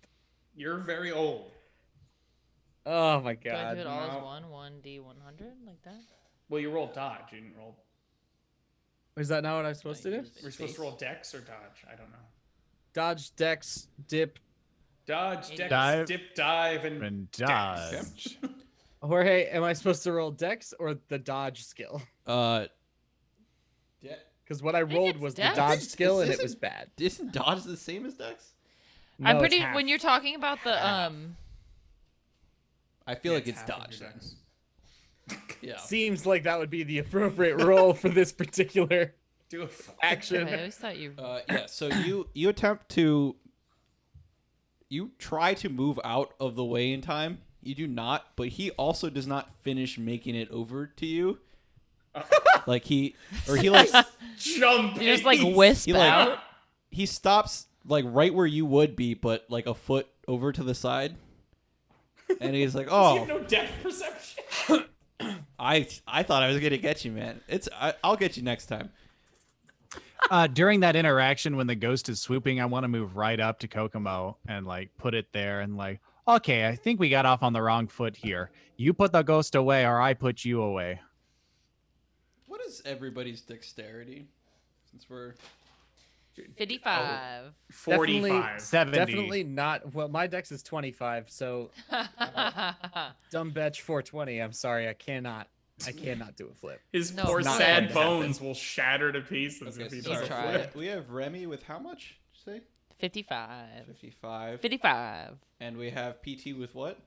You're very old. Oh my Do I God. do it all as no. one D100 like that? Well, you rolled dodge. You didn't roll. Is that not what I'm supposed to do? We're supposed to roll dex or dodge. I don't know. Dodge, dex, dip. Dodge, dex, Dive. dip, dive, and And dex. dodge. Jorge, am I supposed to roll dex or the dodge skill? Because what I rolled it's was the dex. dodge skill and it Isn't- was bad. Isn't dodge the same as dex? I'm No, it's pretty. half. When you're talking about the I feel like it's half of dodge your then. dex. Yeah. Seems like that would be the appropriate roll for this particular Do a action. I always thought you. Yeah. So you attempt to. You try to move out of the way in time. You do not, but he also does not finish making it over to you. Like he like jump. You just like ace. wisp he like out. he stops like right where you would be, but like a foot over to the side. And he's like, You "Oh, have no depth perception. I thought I was gonna get you, man. I'll get you next time." During that interaction, when the ghost is swooping, I want to move right up to Kokomo and like put it there and like, okay, I think we got off on the wrong foot here. You put the ghost away, or I put you away. What is everybody's dexterity? Since we're 55. 45. 70. Definitely not. Well, my dex is 25, so dumb betch 420. I'm sorry, I cannot do a flip. His No, poor not sad gonna bones will shatter to pieces okay, if he so He's does. tried. we have Remy with how much? Did you say 55. 55. 55. And we have PT with what?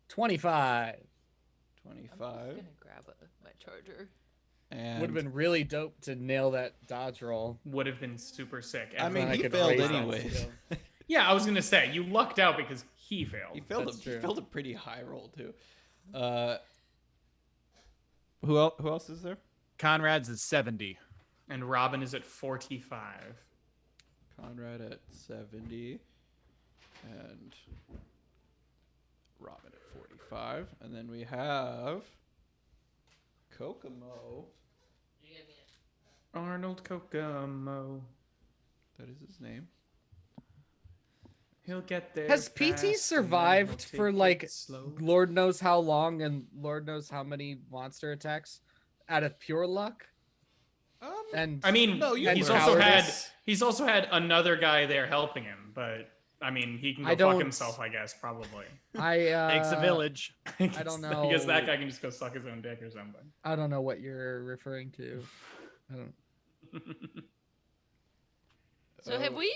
25. 25. I'm gonna grab my charger. And Would have been really dope to nail that dodge roll. Would have been super sick. I mean, Then I he could failed raise that anyways. skill. Yeah, I was gonna say you lucked out because he failed. He failed That's he true. failed a pretty high roll too. Who else is there? Conrad's is 70. And Robin is at 45. Conrad at 70. And Robin at 45. And then we have Kokomo. Arnold Kokomo. That is his name. He'll get there. Has fast, PT and then survived he'll for take like it slow. Lord knows how long and Lord knows how many monster attacks out of pure luck? And I mean, No, you he's were. also had another guy there helping him, but I mean, he can I go fuck don't- himself, I guess, probably. Takes a village. I guess- don't I guess that know. guy can just go suck his own dick or something. I don't know what you're referring to. I don't. So have we?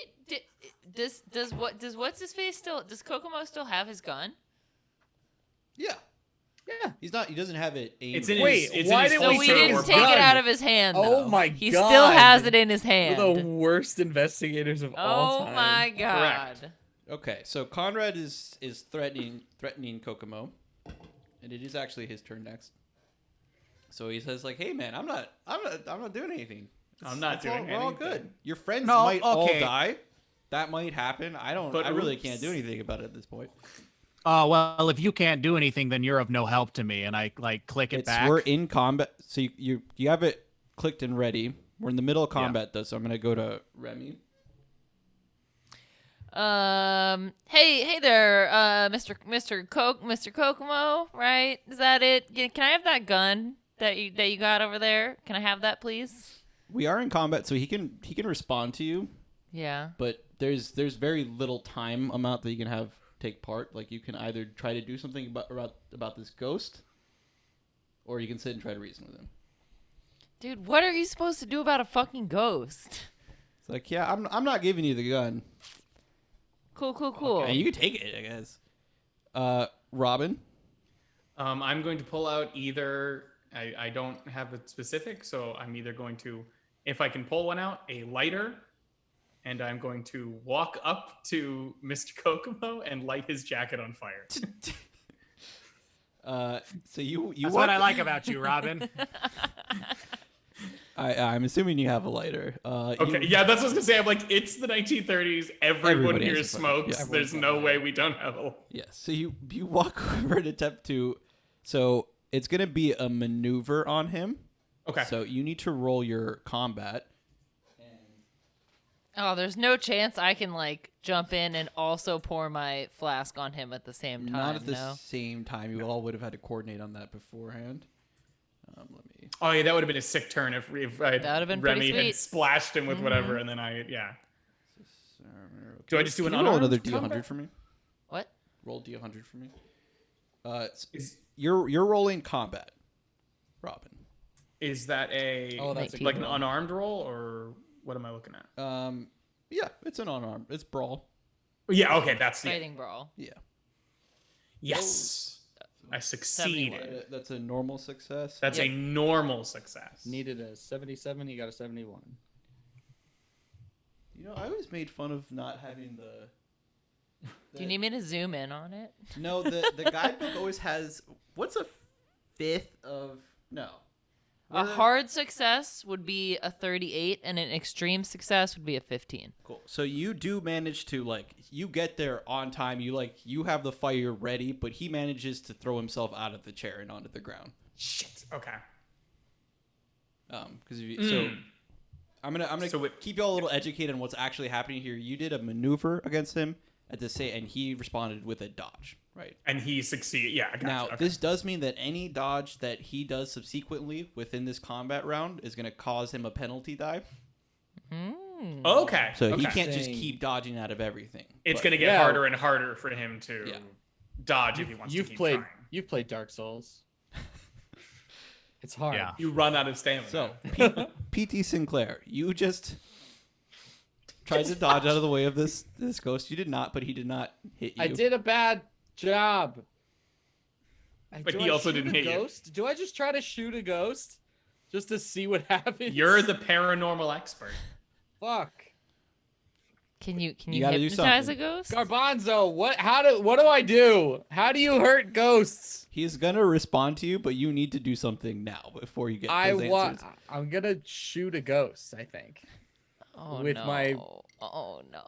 Does what's his face still? Does Kokomo still have his gun? Yeah. Yeah. He's not. He doesn't have it aimed. It's in at- Wait, his, it's why in his did So we we holster take didn't or his take gun? it out of his hand. Oh though. my He God. still has it in his hand. We're the worst investigators of all Oh time. my god. Correct. Okay, so Conrad is threatening Kokomo, and it is actually his turn next. So he says like, "Hey man, I'm not doing anything. I'm not It's all- doing We're all anything." good. Your friends No, might all okay. die. That might happen. But I really oops. can't do anything about it at this point. Well, if you can't do anything, then you're of no help to me. And I like click it back. We're in combat, so you have it clicked and ready. We're in the middle of combat though, so I'm gonna go to Remy. Hey there, Mr. Kokomo, right? Is that it? Can I have that gun that you got over there? Can I have that, please? We are in combat, so he can respond to you, Yeah. but there's very little time amount that you can have take part. Like you can either try to do something about this ghost, or you can sit and try to reason with him. Dude, what are you supposed to do about a fucking ghost? It's like, yeah, I'm not giving you the gun. Cool. And you can take it, I guess. Robin. I'm going to pull out either. I don't have a specific, so I'm either going to, if I can pull one out, a lighter, and I'm going to walk up to Mr. Kokomo and light his jacket on fire. So you That's walk- what I like about you, Robin. I'm assuming you have a lighter. Okay, yeah, that's what I was gonna say. I'm like, it's the 1930s. Everyone Everybody here has a fucking- smokes. yeah. There's no way we don't have a. Yes. So you walk over and attempt to. So it's gonna be a maneuver on him. Okay. So you need to roll your combat. Oh, there's no chance I can like jump in and also pour my flask on him at the same time. Not at the no? same time. You all would have had to coordinate on that beforehand. Let me. Oh yeah, that would have been a sick turn if I That would've been pretty Remy had sweet. splashed him with whatever, and then Do I just do an Can you roll unarmed another D100 combat? for me? What? Roll D100 for me. Is You're rolling combat, Robin. that a Oh, that's a Nineteen. like good an one. unarmed roll, or what am I looking at? Yeah, it's an unarmed. It's brawl. Yeah, okay, that's the Fighting brawl. Yeah. yes. I succeeded. 71. That's a normal success. That's a normal success. Needed a 77. You got a 71. You know, I always made fun of not having the. Do you need me to zoom in on it? No, the guidebook always has. What's a fifth of. No. A hard success would be a 38, and an extreme success would be a 15. Cool. So you do manage to, like, you get there on time. You have the fire ready, but he manages to throw himself out of the chair and onto the ground. Shit. Okay. Because so. I'm gonna So it- keep y'all a little educated on what's actually happening here. You did a maneuver against him at the same, and he responded with a dodge, right? And he succeeded. Yeah. I gotcha. Now, Okay. this does mean that any dodge that he does subsequently within this combat round is going to cause him a penalty die. Okay. So he okay. can't just Dang. keep dodging out of everything. It's But- gonna get Yeah. harder and harder for him to Yeah. dodge if he wants to You've keep played. trying. You've played Dark Souls. It's hard. Yeah. You run out of stamina. So, PT Sinclair, you just tried to dodge out of the way of this ghost. You did not, but he did not hit you. I did a bad job. But Do he I also shoot didn't a hit you. ghost? Do I just try to shoot a ghost just to see what happens? You're the paranormal expert. Fuck. Can you gotta do hypnotize a something. ghost? Garbanzo, what do I do? How do you hurt ghosts? He's going to respond to you, but you need to do something now before you get those answers. I'm gonna shoot a ghost, I think. Oh with no. my- Oh no.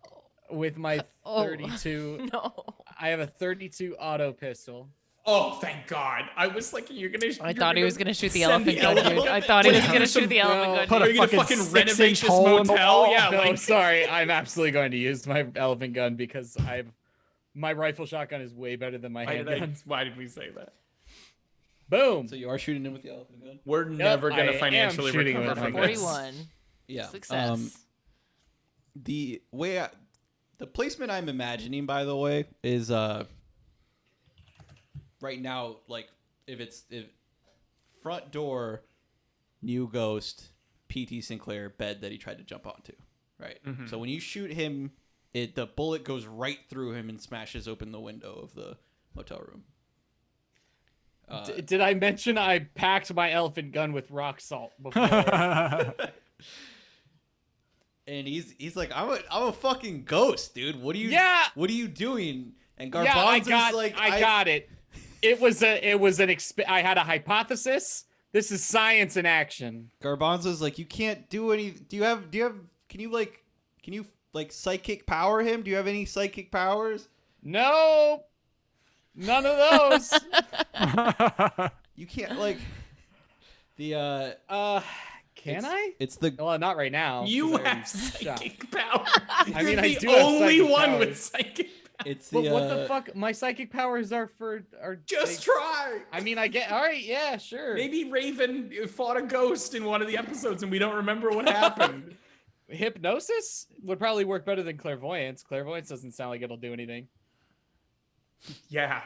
with my Oh. 32. No. I have a 32 auto pistol. Oh, thank God! I was like, I thought he was gonna shoot the send elephant gun, dude. I thought he was gonna shoot the elephant gun. Are you gonna fucking fucking 6-inch renovate this hole in the motel? wall? Yeah, No, like sorry. I'm absolutely going to use my elephant gun because my rifle shotgun is way better than my handgun. why did we say that? Boom. So you are shooting him with the elephant gun? We're never I gonna am financially shooting recover with from my this. 41. Yeah. Success. The way the placement I'm imagining, by the way, is right now, like if front door, new ghost, PT Sinclair, bed that he tried to jump onto, right? Mhm. So when you shoot him, the bullet goes right through him and smashes open the window of the motel room. Did I mention I packed my elephant gun with rock salt before? And he's like, I'm a fucking ghost, dude. What are you What are you doing? And Garbanzo's I got it. It was I had a hypothesis. This is science in action. Garbanzo's like, you can't do any. Can you psychic power him? Do you have any psychic powers? No, none of those. You can't like the Can I? It's the Well, not right now. You 'cause I already have shot. psychic power. I mean, You're I the do have only psychic one powers. with psychic power. it's the But what the fuck? My psychic powers are Just try. I mean, I get. All right, yeah, sure. Maybe Raven fought a ghost in one of the episodes and we don't remember what happened. Hypnosis would probably work better than clairvoyance. Clairvoyance doesn't sound like it'll do anything. Yeah.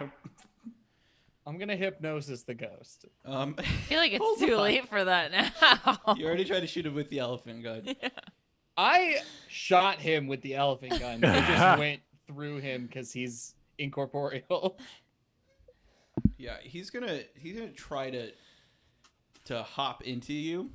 I'm gonna hypnosis the ghost. I feel like Hold it's too on. late for that now. You already tried to shoot him with the elephant gun. I shot him with the elephant gun. It just went through him because he's incorporeal. Yeah, he's gonna try to hop into you.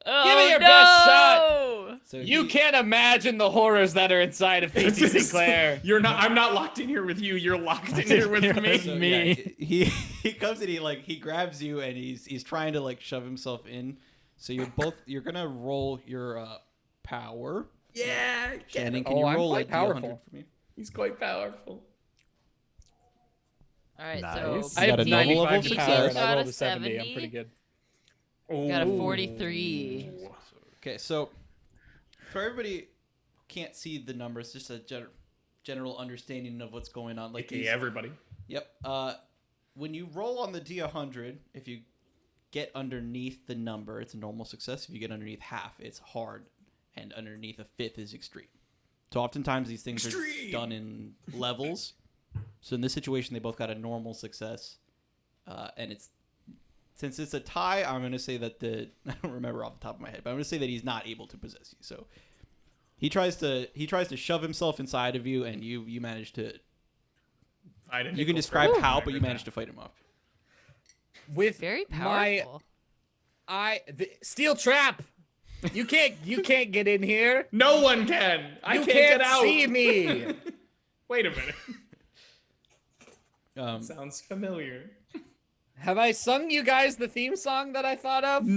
Oh, Give me your no! best shot! So You he- can't imagine the horrors that are inside of PT Sinclair. I'm not locked in here with you. You're locked in here with me. So, Me. yeah, he comes and he grabs you and he's trying to shove himself in. So you're gonna roll your power. Yeah. Shannon, can Oh, you I'm roll quite a D100 powerful. for me? He's quite powerful. All right, Nice. so I got have a normal level 95 to power and I Got rolled a a 70. I'm 70. pretty good. got a Ooh. 43. Okay, so for everybody who can't see the numbers, just a general understanding of what's going on. Like Okay, these, everybody. Yep. When you roll on the D100, if you get underneath the number, it's a normal success. If you get underneath half, it's hard, and underneath a fifth is extreme. So oftentimes these things Extreme. are done in levels. So in this situation, they both got a normal success, and since it's a tie, I'm going to say that I don't remember off the top of my head, but I'm going to say that he's not able to possess you. So he tries to shove himself inside of you, and you manage to. You can describe how, but you managed to fight him off. With Very my powerful. steel trap. You can't get in here. No one can. I You can't get out. see me. Wait a minute. Um, Sounds familiar. Have I sung you guys the theme song that I thought of?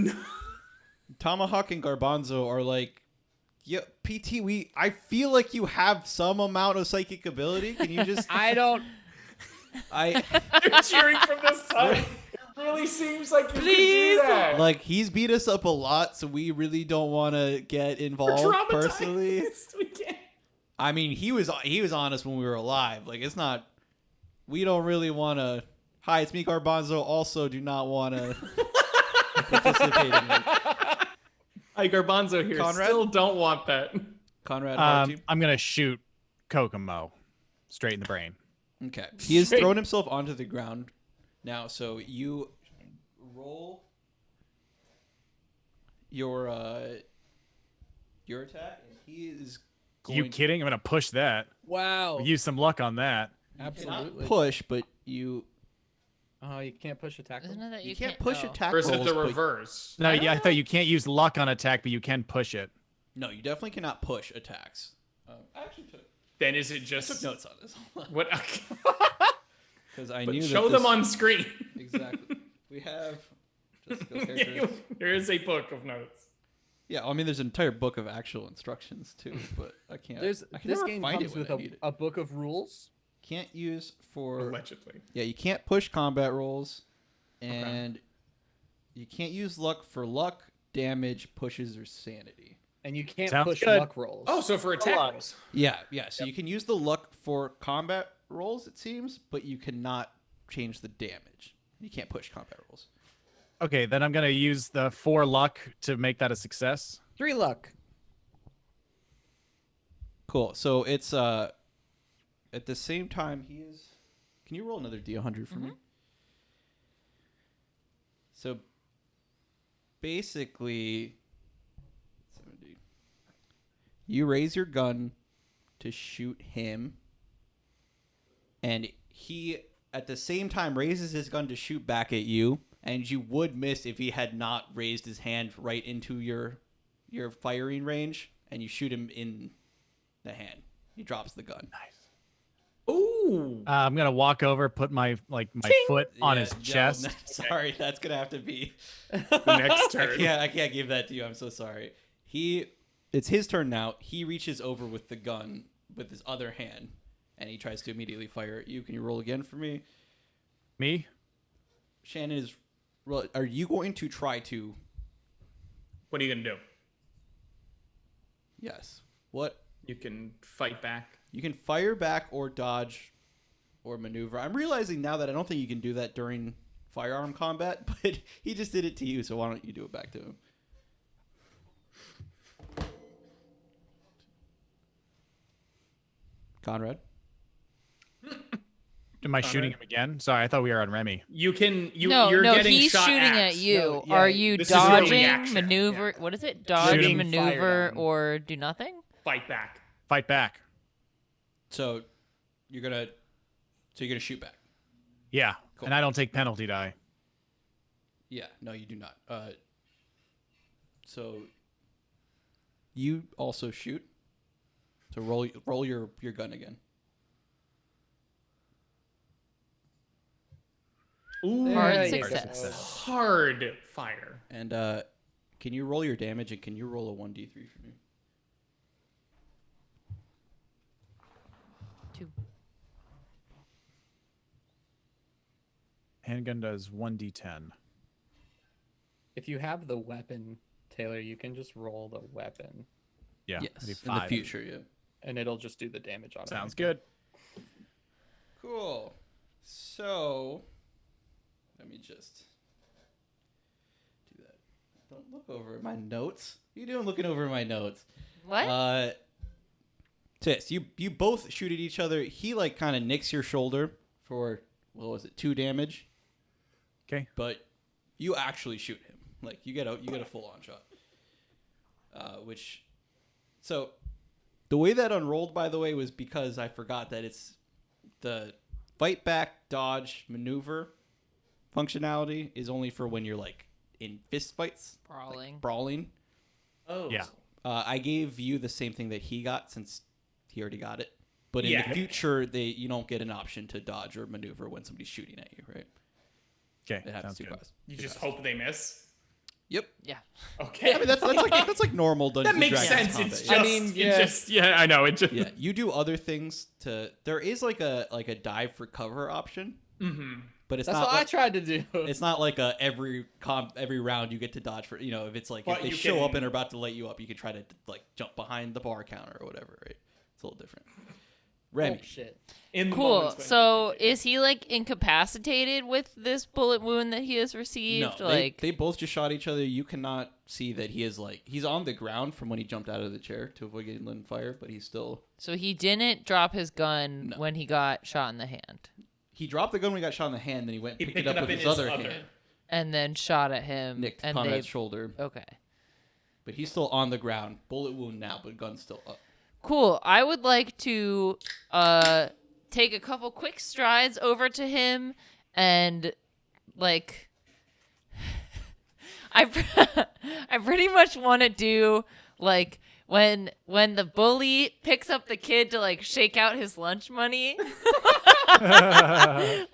Tomahawk and Garbanzo are like, yeah, PT. I feel like you have some amount of psychic ability. Can you just? I don't. You're cheering from the side. It really seems like you Please. can do that. Like, he's beat us up a lot, so we really don't want to get We're involved traumatized. personally. We can't. I mean, he was on us when we were alive. Like, it's not. We don't really want to. Hi, it's me, Garbanzo. Also, do not want to participate in it. Hi, Garbanzo here. Conrad? Still don't want that. Conrad, Hearty. I'm gonna shoot Kokomo straight in the brain. Okay. He has thrown himself onto the ground now, so you roll your attack, and he is going You kidding? I'm gonna push that. Wow. Use some luck on that. to Absolutely. push, but you Oh, you can't push attack. Isn't it that you can't push no. attack Or is it rolls, the but- reverse? No, I yeah, don't I thought you can't use luck on attack, but you can push it. No, you definitely cannot push attacks. I actually took Then is it just notes on this what? because I But knew show that them this- on screen. exactly. We have just go characters. There is a book of notes. Yeah, I mean, there's an entire book of actual instructions too, but I can't. This I can never game find comes it when with I need it. a book of rules. Can't use for Allegedly. Yeah, you can't push combat rolls, and you can't use luck for luck, damage, pushes, or sanity. And you can't Sounds push good. luck rolls. Oh, so for attack luck. rolls. Yeah. So you can use the luck for combat rolls, it seems, but you cannot change the damage. You can't push combat rolls. Okay, then I'm gonna use the 4 luck to make that a success. 3 luck. Cool. So it's at the same time he is. Can you roll another D100 for me? So basically, 70. You raise your gun to shoot him, and he at the same time raises his gun to shoot back at you, and you would miss if he had not raised his hand right into your firing range, and you shoot him in the hand. He drops the gun. Ooh. I'm gonna walk over, put my foot on his chest. Sorry, that's gonna have to be Next turn. I can't give that to you. I'm so sorry. It's his turn now. He reaches over with the gun with his other hand, and he tries to immediately fire at you. Can you roll again for me? Me? Shannon are you going to try to? What are you gonna do? Yes. What? You can fight back. You can fire back or dodge or maneuver. I'm realizing now that I don't think you can do that during firearm combat, but he just did it to you, so why don't you do it back to him? Conrad? Am I shooting him again? Sorry, I thought we were on Remy. You can. You're no, getting he's shot shooting at. at you. No, yeah, Are you this is your dodging, reaction. maneuver? What is it? Dodge, Shooting, maneuver, fired on. or do nothing? Fight back. Fight back. So you're gonna shoot back. Yeah, Cool. and I don't take penalty die. Yeah, no, you do not. So you also shoot. So roll your gun again. Ooh. Hard There you success. go. Hard fire. And can you roll your damage, and can you roll a 1d3 for me? 2. Handgun does 1d10. If you have the weapon, Taylor, you can just roll the weapon, Yeah, Yes, I do in the 5. future, yeah. and it'll just do the damage on it. Sounds good. Cool. So, let me just do that. Don't look over at my notes. What are you doing looking over at my notes? What? So yes, you both shoot at each other. He kind of nicks your shoulder for, what was it, 2 damage? Okay. But you actually shoot him. You get a full on shot. So the way that unrolled, by the way, was because I forgot that it's the fight back, dodge, maneuver functionality is only for when you're in fist fights, brawling. Oh. Yeah. I gave you the same thing that he got since he already got it. But in Yeah. the future, you don't get an option to dodge or maneuver when somebody's shooting at you, right? Okay, It happens sounds too good. fast. You Too just fast. hope they miss. Yep. Yeah. Okay. I mean, that's like normal Dungeons that makes and Dragons sense. combat. It's just. Yeah. I mean, yeah. It just. Yeah, I know. It just. Yeah, you do other things to. There is a dive for cover option, Mm-hmm. but it's That's not. what I tried to do. It's not like every round you get to dodge for. If it's But if they you show up can- and are about to light you up, you can try to jump behind the bar counter or whatever. Right? It's a little different. Remy, Oh, shit. In the Cool. moments when So you can is he incapacitated with this bullet wound that he has received? no, they both just shot each other. You cannot see that he is he's on the ground from when he jumped out of the chair to avoid getting lit on fire, but he's still. So he didn't drop his gun No. when he got shot in the hand, He dropped the gun when he got shot in the hand, then he went He and picked it up with in his other hand, and then shot at him. nicked and Conrad's shoulder. Okay. But he's still on the ground. Bullet wound now, but gun's still up. Cool. I would like to take a couple quick strides over to him and I pretty much want to do when the bully picks up the kid to shake out his lunch money. I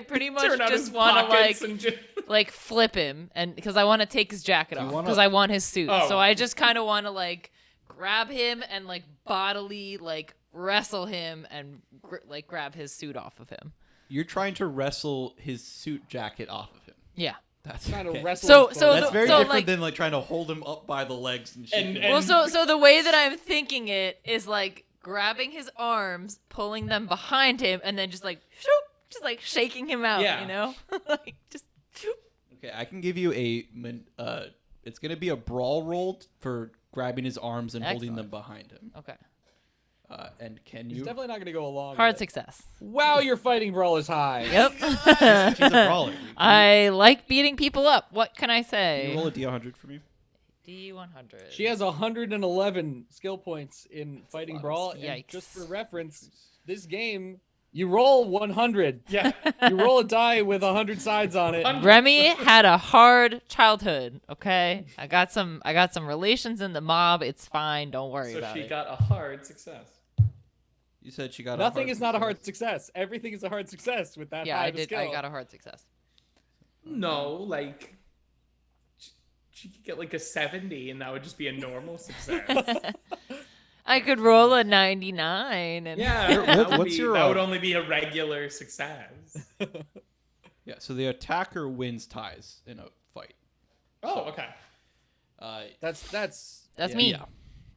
pretty much turn out just his want pockets to and just... like flip him, and because I want to take his jacket off because I want his suit. Oh. So I just kind of want to like grab him and like bodily like wrestle him and like grab his suit off of him. You're trying to wrestle his suit jacket off of him. Yeah. That's Trying okay. to wrestle. So- his so clothes. That's very so, different like- than like trying to hold him up by the legs and shit. And- Well, so the way that I'm thinking it is like grabbing his arms, pulling them behind him, and then just like shoop, just like shaking him out. Yeah. You know, like just. Shoop. Okay, I can give you it's gonna be a brawl roll for grabbing his arms and holding them behind him. Okay. And can He's you? definitely not going to go along. Hard with it. success. Wow, your fighting brawl is high. Yep. She's a brawler. I like beating people up. What can I Can say? you roll a d100 for me? D100. She has 111 skill points in fighting brawl. And Yikes. just for reference, this game, you roll 100. Yeah. You roll a die with 100 sides on it. Remy had a hard childhood. Okay, I got some relations in the mob. It's fine. Don't worry So about she it. got a hard success. You said she got Nothing is not a hard success. Everything is a hard success with that Yeah, high I of a did. skill. I got a hard success. No, like she could get like a 70, and that would just be a normal success. I could roll a 99. And Yeah, what's your, that would only be a regular success. Yeah, so the attacker wins ties in a fight. Oh, okay. That's That's yeah, me.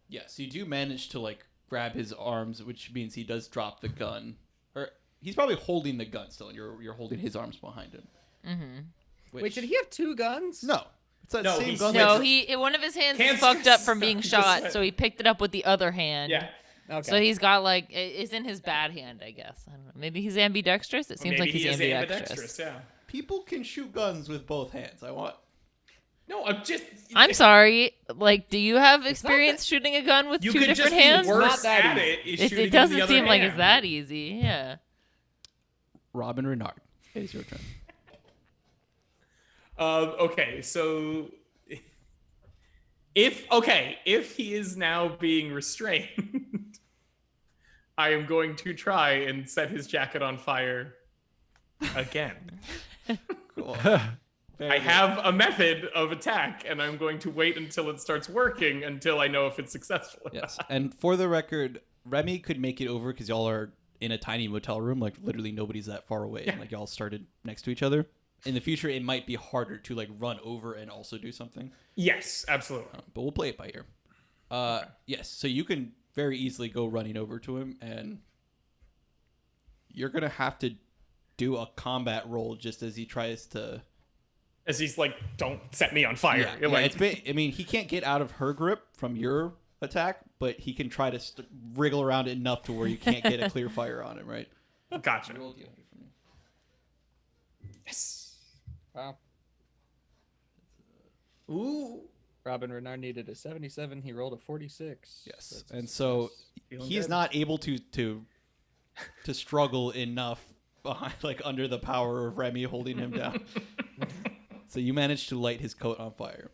Yeah, so you do manage to like grab his arms, which means he does drop the gun, or he's probably holding the gun still, and you're holding his arms behind him. Mm-hmm. Wait, did he have two guns? No, it's that No, same he's- gun. No, that's- one of his hands Can't is fucked up from stop being this shot, way. so he picked it up with the other hand. Yeah. Okay. So he's got like it's in his bad hand, I guess. I don't know. Maybe he's ambidextrous. It seems Maybe like he's he is ambidextrous. Yeah. people can shoot guns with both hands. No, I'm just. I'm sorry. Like, do you have experience shooting a gun with You two could different just hands? be worse Not that at easy. it. Is It shooting with doesn't the other seem like it's hand. that easy. Yeah. Robin Renard, it is your turn. Okay, so if he is now being restrained, I am going to try and set his jacket on fire again. Cool. I have a method of attack, and I'm going to wait until it starts working until I know if it's successful. or Yes, not. and for the record, Remy could make it over because y'all are in a tiny motel room. Like literally nobody's that far away, and like y'all started next to each other. In the future, it might be harder to like run over and also do something, Yes, absolutely. but we'll play it by ear. Yes, so you can very easily go running over to him, and you're gonna have to do a combat roll just as he tries to. As he's like, "Don't set me on fire." You're like, I mean, he can't get out of her grip from your attack, but he can try to wriggle around it enough to where you can't get a clear fire on him, right? gotcha. Roll D100 for me. Yes. Wow. Ooh. Robin Renard needed a 77. He rolled a 46. Yes, That's and so Feeling he's good. not able to struggle enough behind, like under the power of Remy holding him down. So you manage to light his coat on fire.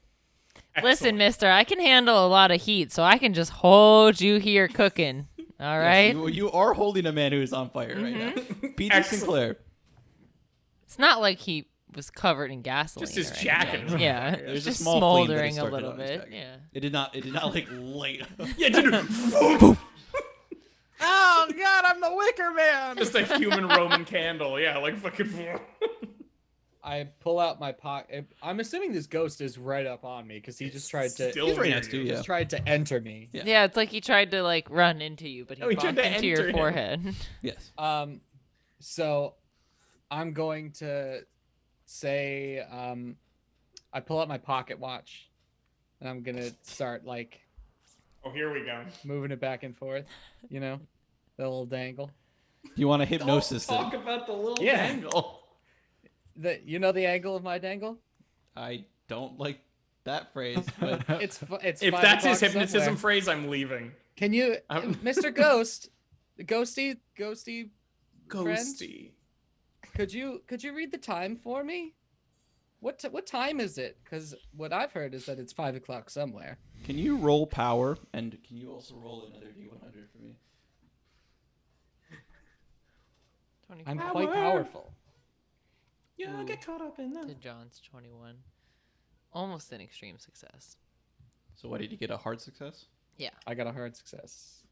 Listen, Excellent. mister, I can handle a lot of heat, so I can just hold you here cooking. All right? Yes, you are holding a man who is on fire right now. PG Excellent. Sinclair. It's not like he was covered in gasoline. Just his or jacket. anything. Yeah, There's it's a just small flame that smoldering has a started little on his bit. jacket. Yeah. It did not like light. Yeah, dude. Oh God, I'm the Wicker Man. Just a human Roman candle. Yeah, like fucking. I pull out my pocket. I'm assuming this ghost is right up on me because he just tried to. Still He's right near next to you, you. yeah. Just tried to enter me. Yeah. Yeah, it's like he tried to like run into you, but he Oh, he tried bumped to into your enter him. forehead. Yes. So I'm going to say I pull out my pocket watch and I'm gonna start like Oh, here we go. moving it back and forth. You know, the little dangle. You want to hypnosis Don't him. talk about the little Yeah. angle. You know the angle of my dangle? I don't like that phrase, but It's If 5 that's his o'clock hypnotism somewhere. phrase, I'm leaving. Can you, I'm- Mr. Ghost, ghosty, friend? Ghosty. Could you read the time for me? What time is it? Because what I've heard is that it's 5 o'clock somewhere. can you roll power? And can you also roll another D100 for me? I'm quite powerful. Yeah, I'll get caught up in to that. John's 21. Almost an extreme success. So what, did you get a hard success? I got a hard success.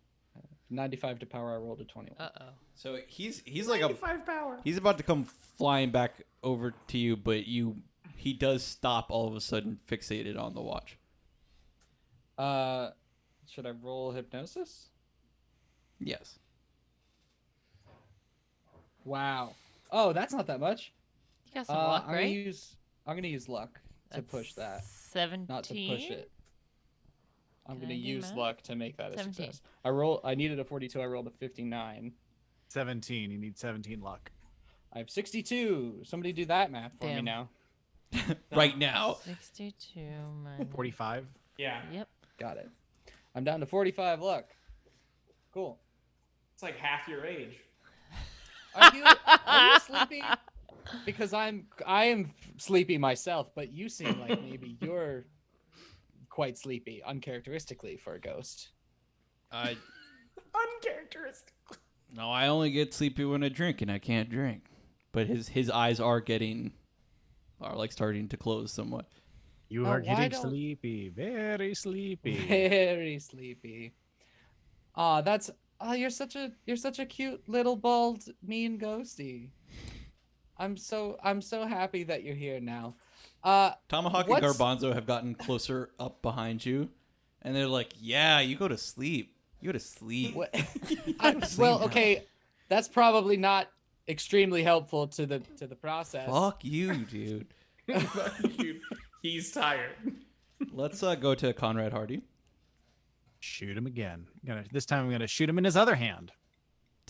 95 to power. I rolled a 21. Uh-oh. So he's like a 5 power. he's about to come flying back over to you, but he does stop all of a sudden, fixated on the watch. Should I roll hypnosis? Yes. Wow. Oh, that's not that much. You got some luck, I'm right? gonna use luck to push that, 17. not to push it. I'm Can gonna I do use math? luck to make that a 17. success. I needed a 42. I rolled a 59. 17. You need 17 luck. I have 62. Somebody do that math for me Damn. now. Right now. 62 minus... 45. Yeah. Yep. Got it. I'm down to 45 luck. Cool. It's like half your age. Are you sleepy? Because I am sleepy myself, but you seem like maybe you're quite sleepy, uncharacteristically for a ghost. Uncharacteristic. No, I only get sleepy when I drink, and I can't drink. But his eyes are like starting to close somewhat. You Oh, are why getting don't- sleepy. Very sleepy. Very sleepy. You're such a cute little bald mean ghosty. I'm so happy that you're here now. Tomahawk What's- and Garbanzo have gotten closer up behind you, and they're like, "Yeah, you go to sleep. You go to sleep." What? sleep Well, now. okay, that's probably not extremely helpful to the process. Fuck you, dude. Dude, he's tired. Let's go to Conrad Hearty. Shoot him again. This time I'm gonna shoot him in his other hand.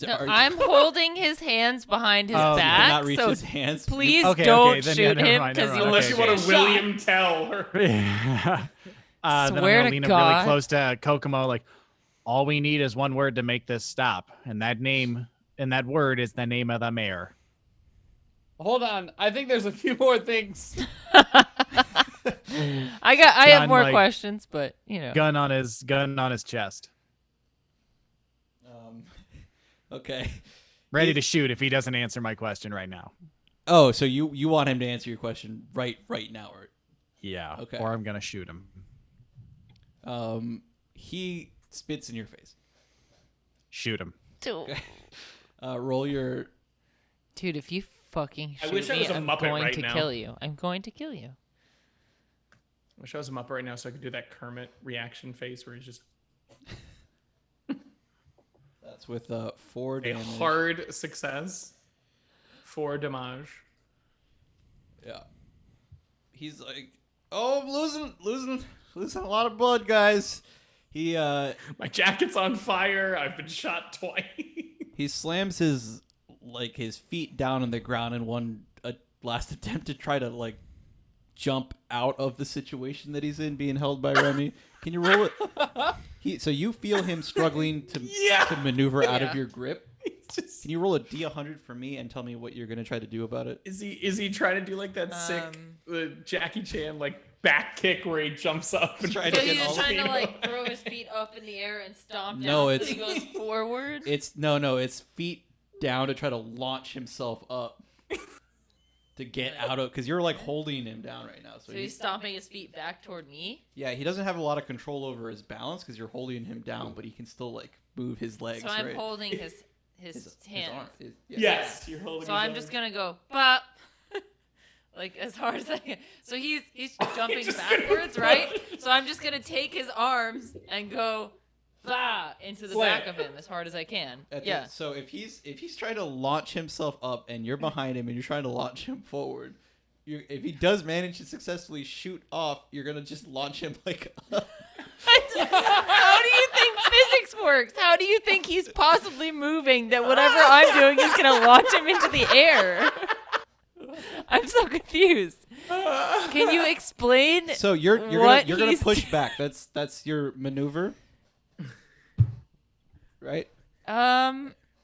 No, I'm holding his hands behind his Oh, you back, cannot reach so his hands. please Okay, don't okay, then, shoot yeah, never him mind, because never you mind. Unless you Okay, want to shot. William Tell her. Then I'm Swear gonna to lean him God. really close to Kokomo. Like, all we need is one word to make this stop, and that word is the name of the mayor. Hold on, I think there's a few more things. I have John, more like, questions, but Gun on his chest, Okay. ready to shoot if he doesn't answer my question right now. Oh, so you want him to answer your question right now, or Yeah. Okay. Or I'm gonna shoot him. he spits in your face. Shoot him. Dude, Roll your. if you fucking I shoot wish I me, was a I'm Muppet going right to now. kill you. I'm going to kill you. I wish I was him up right now so I could do that Kermit reaction face where he's just That's with 4 a damage. hard success. 4 damage. Yeah. He's like, "Oh, I'm losing a lot of blood, guys." He My jacket's on fire. I've been shot twice. he slams his feet down on the ground in one last attempt to try to jump out of the situation that he's in, being held by Remy. Can you roll it? So you feel him struggling to maneuver out of your grip. Just, Can you roll a D100 for me and tell me what you're gonna try to do about it? is he trying to do like that sick Jackie Chan back kick where he jumps up and Try So to get he's all trying to feet throw his feet up in the air and stomp down No, so it's- he goes forward? It's it's feet down to try to launch himself up to get out of, because you're holding him down right now. So So he's stomping his feet back toward me? he doesn't have a lot of control over his balance because you're holding him down, but he can still move his legs. So I'm right? holding his his hands. arm. Yes, you're holding. So his I'm arm. just gonna go bop, as hard as I can. So he's jumping just backwards, gonna- right? So I'm just gonna take his arms and go bah into the Slam. back of him as hard as I can. At the- Yeah. So if he's trying to launch himself up and you're behind him and you're trying to launch him forward, if he does manage to successfully shoot off, you're gonna just launch him up. How do you think physics works? How do you think he's possibly moving that whatever I'm doing is gonna launch him into the air? I'm so confused. Can you explain? So you're What gonna he's push back. That's your maneuver, right?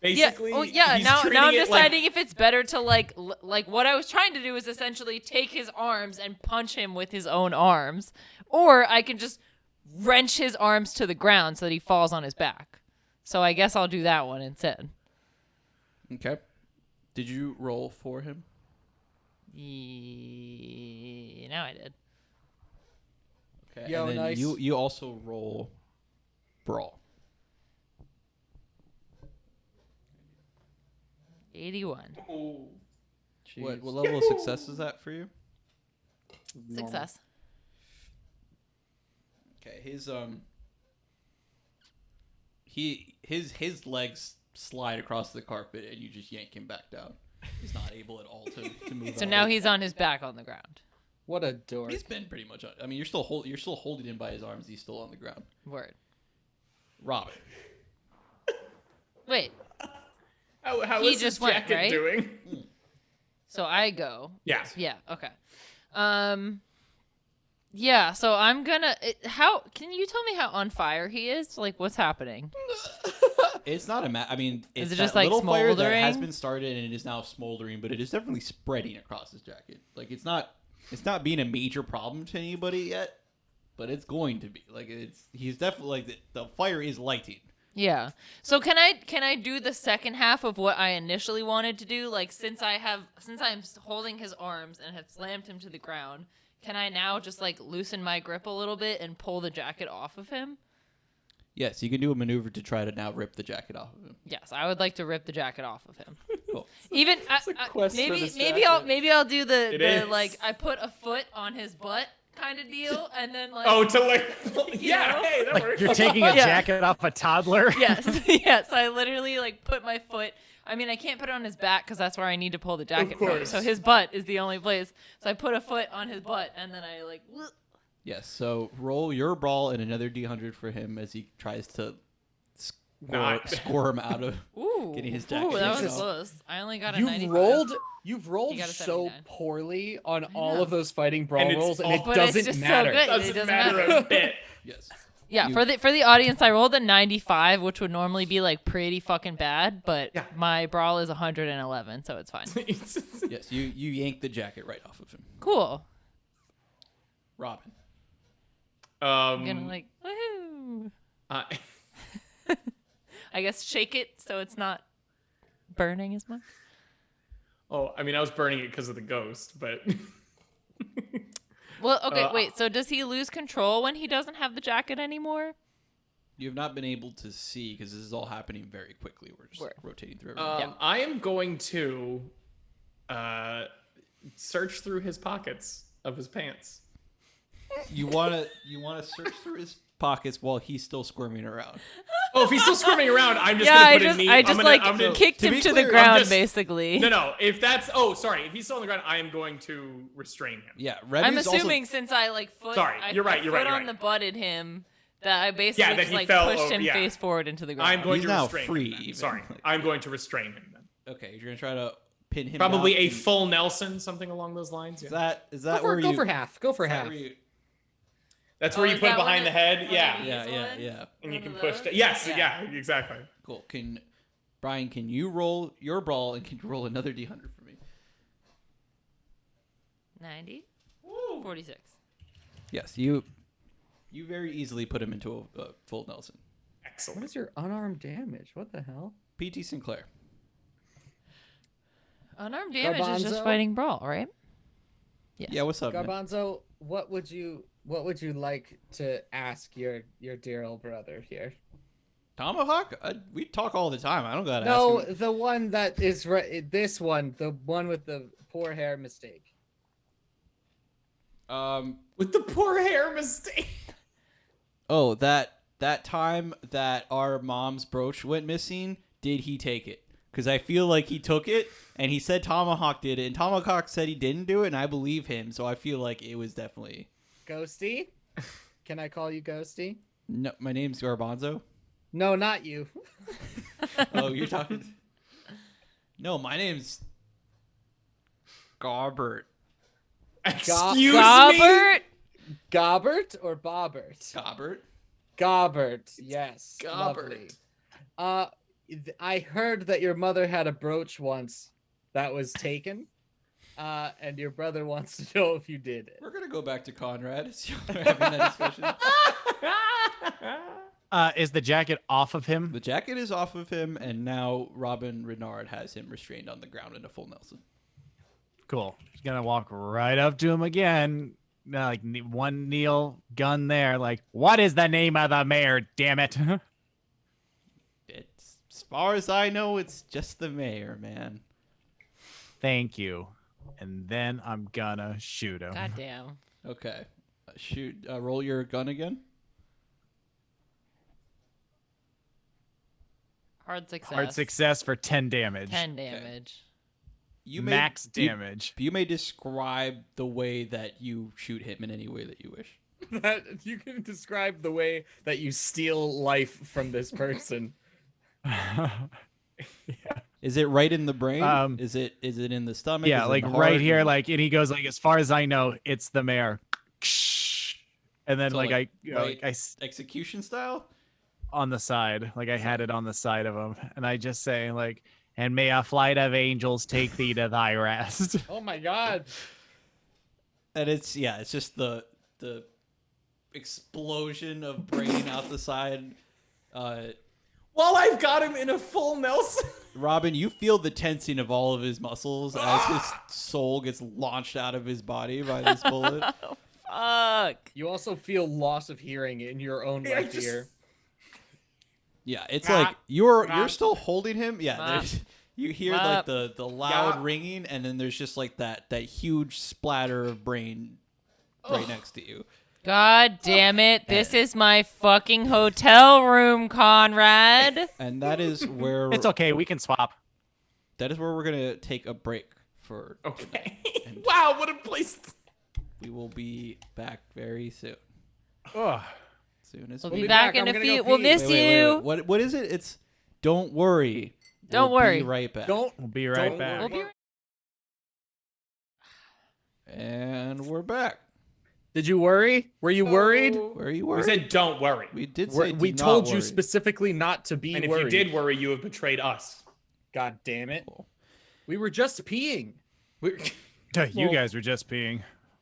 Basically, Yeah. Oh, yeah. he's Now treating I'm it deciding if it's better to like what I was trying to do is essentially take his arms and punch him with his own arms, or I can just wrench his arms to the ground so that he falls on his back. So I guess I'll do that one instead. Okay. Did you roll for him? Now I did. Okay. Yo, and then nice. you also roll brawl. 81. Oh. What level of success is that for you? Success. Okay, his legs slide across the carpet and you just yank him back down. He's not able at all to move. So out now of it. he's on his back on the ground. What a dork. He's been pretty much. I mean, you're still holding him by his arms. He's still on the ground. Word. Robin. Wait. How He is just his went, jacket right? doing? So I go. Yeah. Yeah. Okay. Yeah. So I'm gonna. How can you tell me how on fire he is? Like, what's happening? It's not a I mean, it's it just, that like, little fire that has smoldering? been started and it is now smoldering, but it is definitely spreading across his jacket. Like it's not being a major problem to anybody yet, but it's going to be. Like he's definitely like the fire is lighting. Yeah. So can I do the second half of what I initially wanted to do? Like since I'm holding his arms and have slammed him to the ground, can I now just like loosen my grip a little bit and pull the jacket off of him? Yes, you can do a maneuver to try to now rip the jacket off of him. Yes, I would like to rip the jacket off of him. Cool. Even quest for maybe this maybe jacket. I'll do the is. like I put a foot on his butt kind of deal and then like Oh, to like, yeah, know? hey, that Like works. you're taking a Yeah. jacket off a toddler. yes yes I literally like put my foot. I mean, I can't put it on his back because that's where I need to pull the jacket from. course. So his butt is the only place. So I put a foot on his butt and then I like. Yes. So roll your brawl and another D100 for him as he tries to Not. squirm out of. Ooh, Getting his Ooh, jacket that was off. close. I only got a You've 95. You've rolled You got a so 79. poorly on I all know. of those fighting brawl And it's rolls, and it awful. But it's doesn't just so matter. good. Doesn't It doesn't matter matter. a bit. Yes. Yeah, You- for the audience, I rolled a 95, which would normally be like pretty fucking bad, but Yeah. my brawl is 111, so it's fine. Yes. You yank the jacket right off of him. Cool. Robin. I'm gonna like woohoo. Uh, I guess shake it so it's not burning as much. oh, I mean, I was burning it because of the ghost, but Well, okay, wait. So does he lose control when he doesn't have the jacket anymore? You have not been able to see because this is all happening very quickly. We're just Word. rotating through everything. I am going to search through his pockets of his pants. You wanna search through his pockets while he's still squirming around. Oh, if he's still squirming around, I'm just Yeah, gonna I put just a knee. I just like I'm gonna, kicked to him be to clear, the I'm ground just- basically. No. If that's sorry. If he's still on the ground, I am going to restrain him. Yeah, I'm Remy's assuming since I like foot Sorry, I you're right, you're right, foot you're on right. the butted him that I basically Yeah, that just he like fell pushed over- him yeah. face forward into the ground. I'm going He's to now restrain free, him. Then. even. Sorry, I'm going to restrain him then. Okay, you're gonna try to pin him. Probably down a and- full Nelson, something along those lines. Is Yeah. that where Go you? for half. Go for is that half. where you- That's Oh, where you is put it that one behind the of- head. one of Yeah. these Yeah, yeah, ones? yeah. And you One can of push. those? Yes. Yeah. Yeah. Exactly. Cool. Brian? Can you roll your brawl and can you roll another D100 for me? 90? 46. Yes, you very easily put him into a full Nelson. What Excellent. is your unarmed damage? What the hell? PT Sinclair. Unarmed damage is just Garbanzo? fighting brawl, right? Yes. Yeah, what's up, man? Garbanzo, what would you like to ask your dear old brother here? Tomahawk? We talk all the time. I don't gotta No, ask him. the one that is this one, the one with the poor hair mistake. With the poor hair mistake. Oh, that time that our mom's brooch went missing, did he take it? Because I feel like he took it, and he said Tomahawk did it, and Tomahawk said he didn't do it, and I believe him, so I feel like it was definitely... Ghosty? Can I call you Ghosty? No, my name's Garbanzo. No, not you. Oh, you're talking... No, my name's... Garbert. Excuse me. Robert? Gobbert or Bobbert? Gobbert? Gobbert, yes. Gobbert. Lovely. I heard that your mother had a brooch once that was taken, and your brother wants to know if you did it. We're gonna go back to Conrad. As you're having that discussion. Is the jacket off of him? The jacket is off of him, and now Renard has him restrained on the ground in a full Nelson. Cool. He's gonna walk right up to him again. Like one kneel, gun there. Like, what is the name of the mayor? Damn it! It's, as far as I know, it's just the mayor, man. Thank you. And then I'm gonna shoot him. Goddamn. Okay. Roll your gun again. Hard success. Hard success for 10 damage. 10 damage. Max damage. You may describe the way that you shoot him in any way that you wish. That you can describe the way that you steal life from this person. Is it right in the brain? Is it in the stomach? Yeah, Is it like in the right heart? here, like, and he goes like, as far as I know, it's the mayor. And then So, like right I execution style. on the side, like I had it on the side of him, and I just say like, and may a flight of angels take thee to thy rest. Oh my god. And it's just the explosion of brain out the side. While I've got him in a full Nelson. Robin, you feel the tensing of all of his muscles as his soul gets launched out of his body by this bullet. Fuck. You also feel loss of hearing in your own Yeah, left ear. Yeah, it's like you're still holding him. Yeah, Mop. there's you hear Mop. like the loud ringing, and then there's just like that huge splatter of brain right next to you. God damn it. This is my fucking hotel room, Conrad. And that is where It's okay, we can swap. that is where we're gonna take a break for. Okay. And Wow, what a place. we will be back very soon. Ugh. Soon as We'll we be back in I'm a gonna few. go We'll pee. miss you. What is it? It's don't worry. Don't We'll worry. Be right back. Don't We'll be right Don't back. We'll be And we're back. Did you worry? Were you worried? Where are you We worried? said don't worry. We did say We do told not you worry. specifically not to be And if worried. you did worry, you have betrayed us. God damn it. We were just peeing. You guys were just peeing.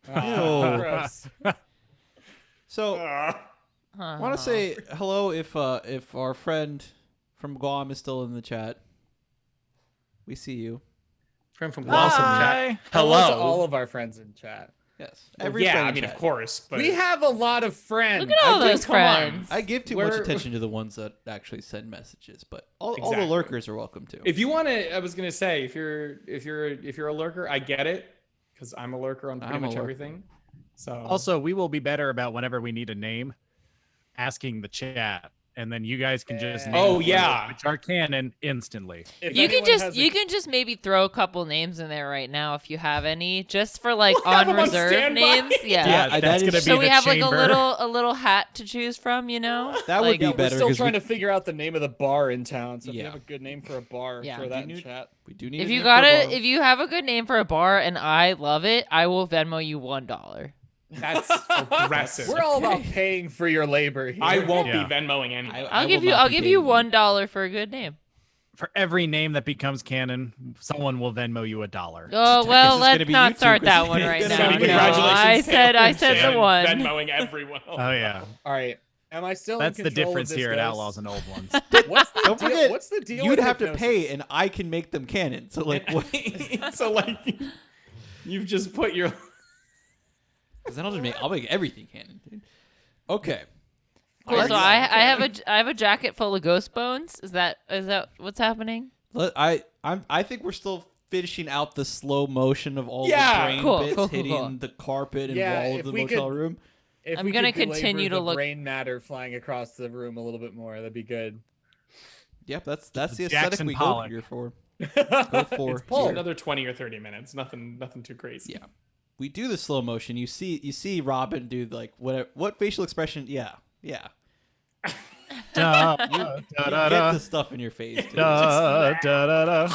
Ew. Gross. So I want to say hello if our friend from Guam is still in the chat. We see you. Friend from Blossom Hi. chat. Hello to Hello. all of our friends in chat. Yes. Well, Every yeah, friend I in mean, chat. of course. But We have a lot of friends. Look at all those come on. friends. I give too much We're- attention to the ones that actually send messages, but all the Exactly. lurkers are welcome too. If you want to, I was gonna say, if you're a lurker, I get it, because I'm a lurker on pretty I'm a much lurker. everything. So Also, we will be better about whenever we need a name, asking the chat, and then you guys can just Yeah. name Oh, words, yeah. which are canon instantly. If You can anyone has just a- you can just maybe throw a couple names in there right now if you have any, just for like We'll have on them on reserve standby. names. Yeah. Yeah, that's that is- gonna be So we the have chamber. like a little hat to choose from, you know? That would Like- be Yeah, we're better still 'cause trying we- to figure out the name of the bar in town. So if you Yeah. have a good name for a bar, Yeah. throw We that in need- chat. we do need. If a you name got for a it, bar. if you have a good name for a bar and I love it, I will Venmo you $1. that's aggressive. We're all about paying for your labor here. I won't Yeah. be Venmoing anyone. I'll give will you not I'll be give you paying $1 for a good name. For every name that becomes canon, someone will Venmo you $1. Oh well, is let's gonna be not YouTube, start 'cause that one it's right gonna now. be No, Congratulations, I said Taylor the Shannon, one. Venmoing everyone. Oh yeah, All right. Am I still that's in the control of difference this here at ghost? Outlaws and Old Ones. What's the Don't deal? forget, What's the deal? You'd with have to hypnosis? pay, and I can make them canon. So like, what? So like, you've just put your. Because then I'll make everything canon, dude. Okay. Cool. Let's- So I have a jacket full of ghost bones. Is that what's happening? I think we're still finishing out the slow motion of all Yeah. the brain Cool, bits cool, hitting cool. the carpet and Yeah, wall of if the we motel could- room. If I'm we gonna could belabor continue to the look- brain matter flying across the room a little bit more, that'd be good. Yep, that's the aesthetic Jackson we Pollock. go here for. It's Paul. Another 20 or 30 minutes. Nothing too crazy. Yeah. We do the slow motion. You see Robin do like what facial expression? Yeah. Da, You da, get da, da, the stuff in your face. Dude. da, da, da, da.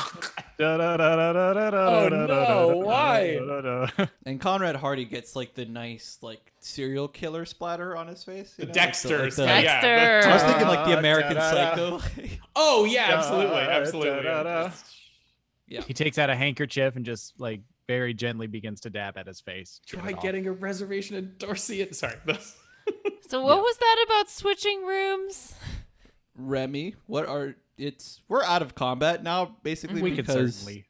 Da, da, da, da, da, da, da, Oh, da, no, da, da, why? da, da, da. And Conrad Hearty gets like the nice like serial killer splatter on his face. You know? Dexter's. Like the- Dexter. I was thinking like the American Da-da-da. Psycho. Oh yeah, absolutely, Da, absolutely. da, da, da. Yeah. He takes out a handkerchief and just like very gently begins to dab at his face. Get Try it off. getting a reservation at Dorsey. Sorry. So what was that about switching rooms? Remy, we're out of combat now, basically We could because certainly.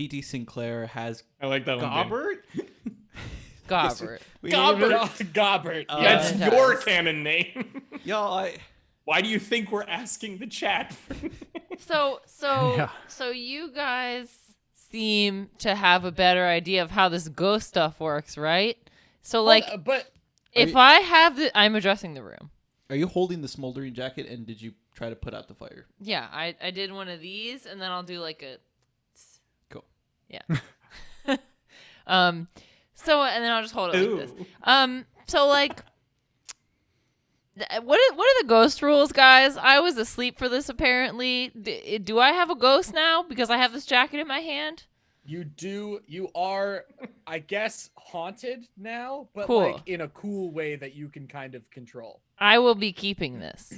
PT Sinclair has I like that one. Gobbert. Gobbert. We Gobbert. Gobbert. That's Yeah. your canon name. y'all. Why do you think we're asking the chat? So you guys seem to have a better idea of how this ghost stuff works, right? So like, but if I have I'm addressing the room. Are you holding the smoldering jacket? And did you try to put out the fire? Yeah, I did one of these, and then I'll do like a. Cool. Yeah. So and then I'll just hold it like this. Ooh. So like. What are the ghost rules, guys? I was asleep for this, apparently. Do I have a ghost now because I have this jacket in my hand? you are, I guess, haunted now, but Cool. like in a cool way that you can kind of control. I will be keeping this.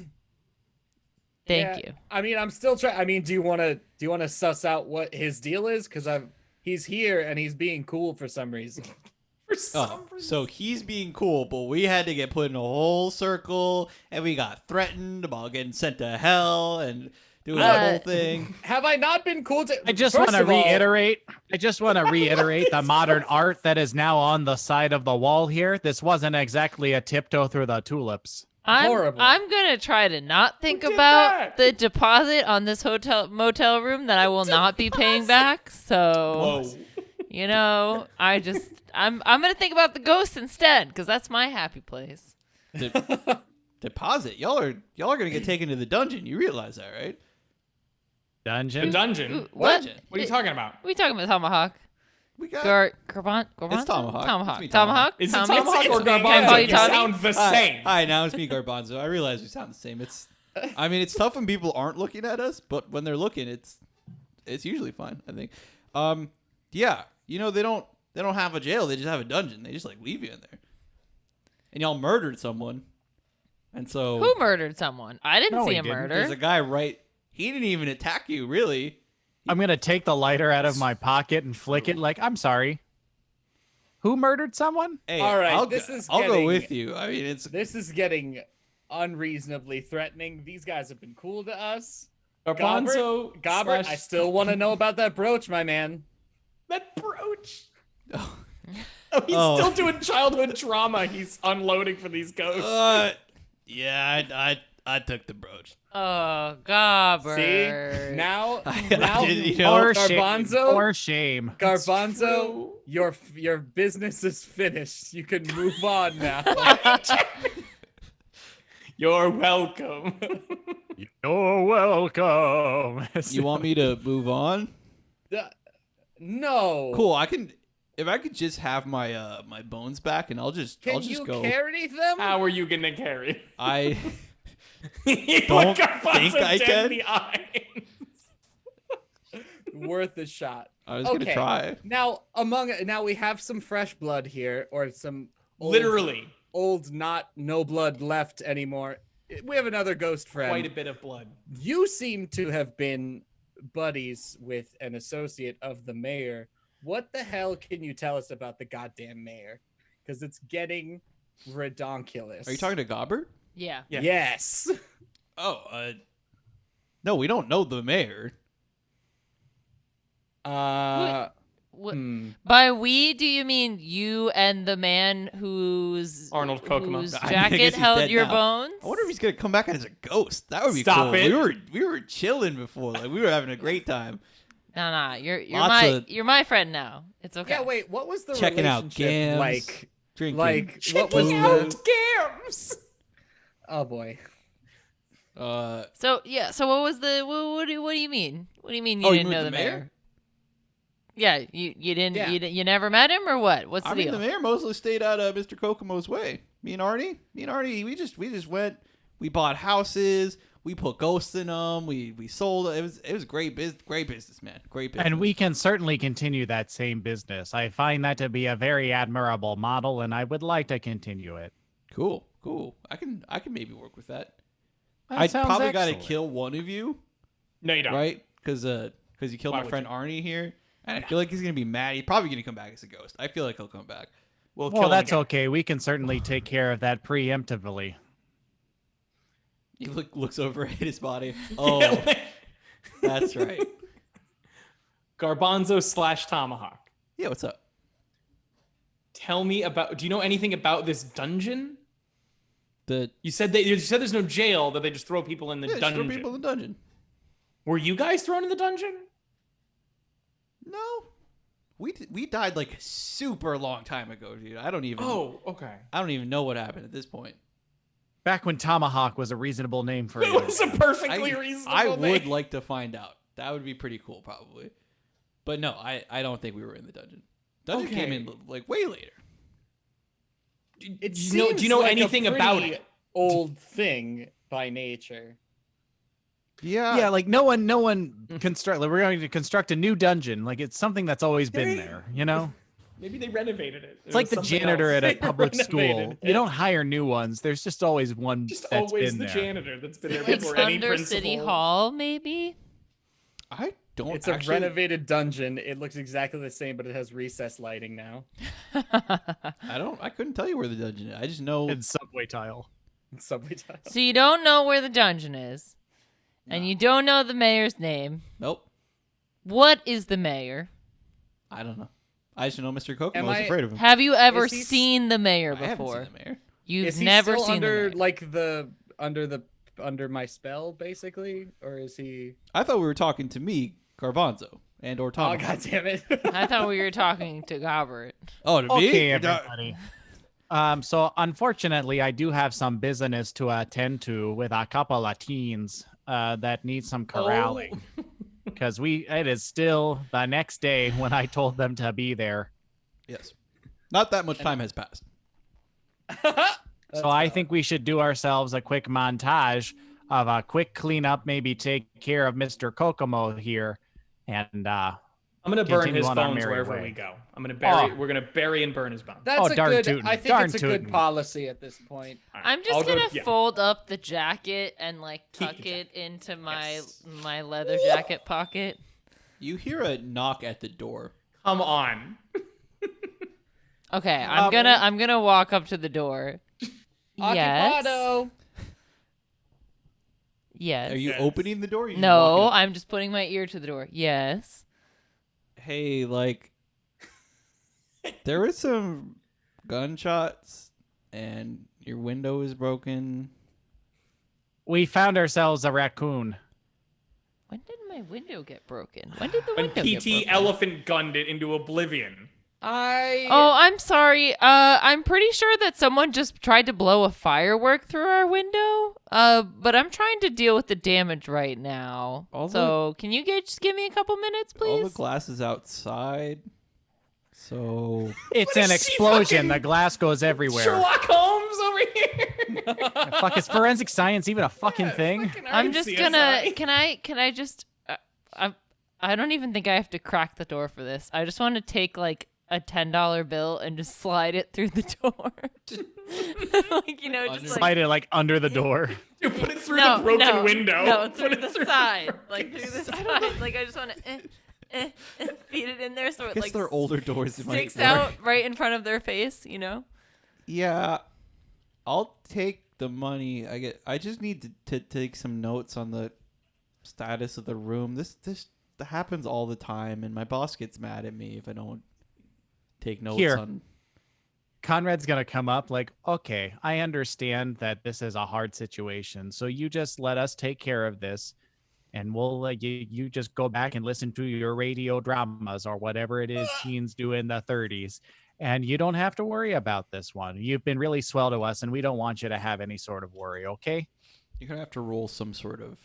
Thank Yeah, you. I mean, I'm still trying. I mean, do you want to suss out what his deal is? Because he's here and he's being cool for some reason. For some Oh, reason. so he's being cool, but we had to get put in a whole circle, and we got threatened about getting sent to hell and doing that whole thing. Have I not been cool to? I just First want to of all- reiterate. I just want to reiterate the modern art that is now on the side of the wall here. This wasn't exactly a tiptoe through the tulips. Horrible. I'm gonna try to not think did about that? the deposit on this motel room that I will not be paying back. So Whoa. you know, I'm gonna think about the ghost instead because that's my happy place. Deposit. Y'all are gonna get taken to the dungeon. You realize that, right? The Dungeon. dungeon. Ooh, What? Dungeon. What are you talking about? We talking about tomahawk? We got. Garbanzo? It's Tomahawk. Tomahawk. It's me, Tomahawk. Is it Tommy? Tomahawk or it's me. Can I call Garbanzo? you You Tommy? sound the same. Hi, now it's me, Garbanzo. I realize we sound the same. I mean, it's tough when people aren't looking at us, but when they're looking, it's usually fine. I think. Yeah. You know, they don't have a jail. They just have a dungeon. They just like leave you in there. And y'all murdered someone, and so Who murdered someone? I didn't No, see he a didn't. murder. there's a guy right. He didn't even attack you, really. I'm going to take the lighter out of my pocket and flick it like, I'm sorry. Who murdered someone? Hey, All right, I'll this go, is I'll go getting- with you. I mean, it's This is getting unreasonably threatening. These guys have been cool to us. Garbanzo. Gobbert, I still want to know about that brooch, my man. That brooch. Oh. Oh, he's Oh. still doing childhood trauma. He's unloading for these ghosts. Yeah, I took the brooch. Oh, Gobber. See, now You know, Or shame. Garbanzo, Or shame. Garbanzo, your business is finished. You can move on now. You're welcome. You're welcome. you want me to move on? No. Cool. If I could just have my my bones back, and I'll just Can you go. carry them? How are you gonna carry? I You Don't look Garbanzo think I dead can. in the eye. Worth a shot. was gonna Okay. try. Now we have some fresh blood here, or some Literally, old no blood left anymore. We have another ghost friend. quite a bit of blood. You seem to have been buddies with an associate of the mayor. What the hell can you tell us about the goddamn mayor? Because it's getting redonkulous. Are you talking to Gobbert? Yeah. Yeah. Yes. Oh, no, we don't know the mayor. What, by we, do you mean you and the man whose Arnold Kokomo. whose I guess jacket he's held dead your now. bones? I wonder if he's gonna come back as a ghost. That would be Stop cool. it. We were chilling before. Like we were having a great time. No, you're Lots you're my friend now. It's okay. Yeah. Wait. What was the Checking out relationship gams, like? Drinking. Like what was Checking the? out gams. Oh boy. So what was the what do you mean? What do you mean you Oh, you didn't mean know the the mayor? mayor? Yeah, you didn't Yeah. you never met him or what? What's the I mean, deal? the mayor mostly stayed out of Mr. Kokomo's way. Me and Arnie, we just went. We bought houses. We put ghosts in them. We sold. It was great business, man. Great business. And we can certainly continue that same business. I find that to be a very admirable model, and I would like to continue it. cool. I can maybe work with that. That I sounds probably got to excellent. kill one of you, No, you don't. right? Because you killed Why my would friend Arnie here, and I feel like he's gonna be mad. He's probably gonna come back as a ghost. I feel like he'll come back. We'll Well, kill that's him again. okay. We can certainly take care of that preemptively. He looks over at his body. Oh, that's right. Garbanzo / Tomahawk. Yeah, what's up? Tell me about. Do you know anything about this dungeon? The You said there's no jail, that they just throw people in the yeah, just dungeon. throw people in the dungeon. Were you guys thrown in the dungeon? No, we died like a super long time ago, dude. I don't even know what happened at this point. Back when Tomahawk was a reasonable name for It it. was a perfectly reasonable I name. would like to find out. That would be pretty cool, probably. But no, I don't think we were in the dungeon. Dungeon came in like way later. It Do you know seems like anything a about pretty it? Old thing by nature. Yeah, like no one construct. Like, we're going to construct a new dungeon. Like it's something that's always been there. You know. Maybe they renovated it. It's like the janitor at a public school. renovated You don't hire new ones. There's just always one Just that's always been the there. janitor that's been there Like before any under principal. City Hall, maybe. I don't. It's actually, a renovated dungeon. It looks exactly the same, but it has recessed lighting now. I couldn't tell you where the dungeon is. I just know. In subway tile. Subway tile. So you don't know where the dungeon is, and you don't know the mayor's name. Nope. What is the mayor? I don't know. I just know Mr. Kokomo Am was I- afraid of him. Have you ever Is he s- seen the mayor I haven't before? seen the mayor. You've Is he never still seen under the mayor. like under my spell, basically, or is he? I thought we were talking to me, Garbanzo, and or Oh Tom. god damn it! I thought we were talking to Robert. Oh, to me? Okay, You're not- everybody. So unfortunately, I do have some business to attend to with a couple of teens that need some corralling. Because it is still the next day when I told them to be there. Yes. Not that much time has passed. So I think we should do ourselves a quick montage of a quick cleanup, maybe take care of Mr. Kokomo here, and I'm gonna burn Continue his on our bones merry wherever way. we go. I'm gonna bury. Oh. We're gonna bury and burn his bones. That's Oh, a darn good. tootin', I think darn it's a good tootin'. policy at this point. All right, I'm just I'll go- gonna yeah. fold up the jacket and like Keep tuck the it into my Yes. my leather jacket pocket. You hear a knock at the door. Come on. Okay, I'm gonna walk up to the door. Yes. Occupado. Yes. Are you Yes. opening the door? Or you just No, walking up? I'm just putting my ear to the door. Yes. Hey, like, there were some gunshots, and your window is broken. we found ourselves a raccoon. When did my window get broken? When did the When window get PT broken? Elephant gunned it into oblivion. Oh, I'm sorry. I'm pretty sure that someone just tried to blow a firework through our window. But I'm trying to deal with the damage right now. So can you just give me a couple minutes, please? All the glass is outside. So It's What an is she explosion. fucking- The glass goes everywhere. Sherlock Holmes over here. Fuck, is forensic science even a fucking thing? Fucking I'm I'm just CSI. gonna. Can I just? I don't even think I have to crack the door for this. I just want to take like a $10 bill and just slide it through the door. Like, you know, just like Slide it like under the door. You put it through the broken window. No, Put through it the side. Like through the side. Like I just want to feed it in there so I it guess like they're older doors. It might sticks work. out right in front of their face, you know? Yeah, I'll take the money. I just need to take some notes on the status of the room. This happens all the time, and my boss gets mad at me if I don't take notes Here. on. Conrad's gonna come up like, okay, I understand that this is a hard situation, so you just let us take care of this, and we'll you just go back and listen to your radio dramas or whatever it is teens do in the 30s, and you don't have to worry about this one. You've been really swell to us, and we don't want you to have any sort of worry, okay? You're gonna have to roll some sort of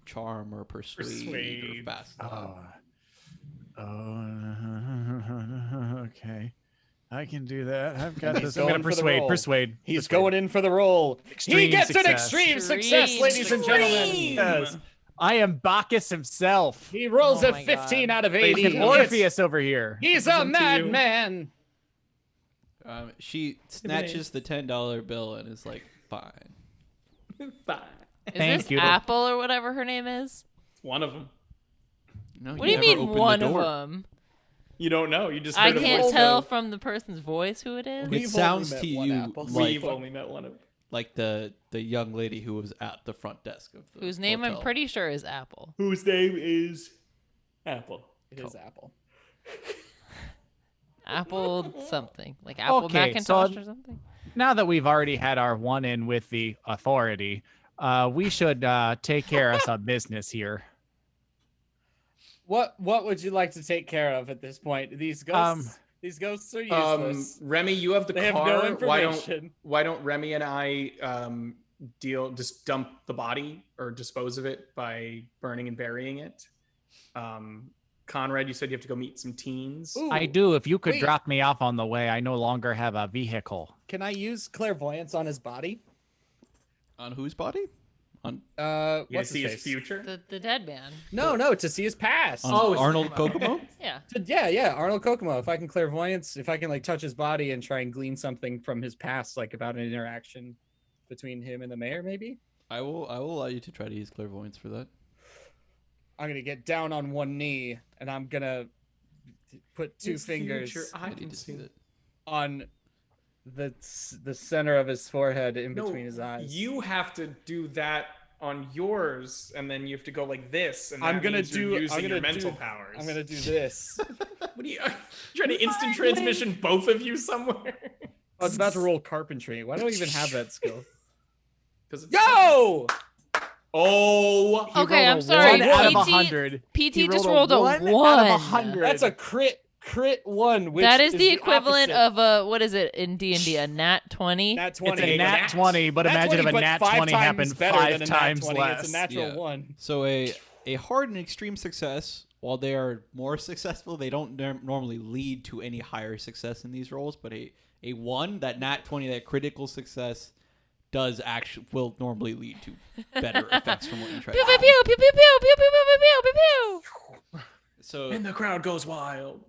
charm or persuade. Persuade. Or fast. Okay. I can do that. I've got He's this. I'm gonna going for the persuade. roll. Persuade. He's going in for the roll. He Extreme gets an success. extreme success, Extreme ladies and gentlemen. Yes. I am Bacchus himself. He rolls Oh a my 15 God. out of 80. Fucking Orpheus over here. He's a Listen to you. madman. She snatches the $10 bill and is like, "Fine." Fine. Is Thank this you. Apple or whatever her name is? It's one of them. No, What do you never mean opened the one of door. them? You don't know. You just I heard a can't voice tell go, from the person's voice who it is. It We've sounds only to met one you Apple. We've like only met one of them. the young lady who was at the front desk of the Whose name I'm hotel. pretty sure is Apple. Whose name is Apple. It is apple. Apple something. Like apple Okay, Macintosh so- or something? Now that we've already had our one in with the authority, we should take care of some business here. What would you like to take care of at this point? These ghosts are useless. Remy, you have the They have car. no information. Why don't Remy and I just dump the body or dispose of it by burning and burying it? Conrad, you said you have to go meet some teens. Ooh, I do. If you could wait. drop me off on the way, I no longer have a vehicle. Can I use clairvoyance on his body? On whose body? On You What's see his face? future? The dead man. No, to see his past. on Arnold Kokomo? Yeah. Yeah, Arnold Kokomo. If I can clairvoyance, if I can like touch his body and try and glean something from his past, like about an interaction between him and the mayor, maybe. I will allow you to try to use clairvoyance for that. I'm gonna get down on one knee and I'm gonna put two His fingers future, I I need can to see see that. on the center of his forehead in between his eyes. You have to do that on yours, and then you have to go like this. And I'm that gonna means you're do. using I'm gonna your mental do, powers. I'm gonna do this. What are you trying to instant transmission both of you somewhere? I was about to roll carpentry. Why do I even have that skill? Because Yo! Oh, He Okay, rolled I'm a sorry. 1 out of PT 100. PT He just rolled rolled a 1 1. out of 100. That's a crit one. Which That is the equivalent opposite. of a, what is it in D&D, a nat 20? Nat It's 20. a nat 20, but imagine if a but nat 5 20 times happened better 5 than a nat times 20. less. It's a natural Yeah. one. So a hard and extreme success, while they are more successful, they don't normally lead to any higher success in these rolls. But a 1, that nat 20, that critical success, will normally lead to better effects from what you try. Pew pew pew pew pew pew pew pew pew pew pew pew. So and the crowd goes wild.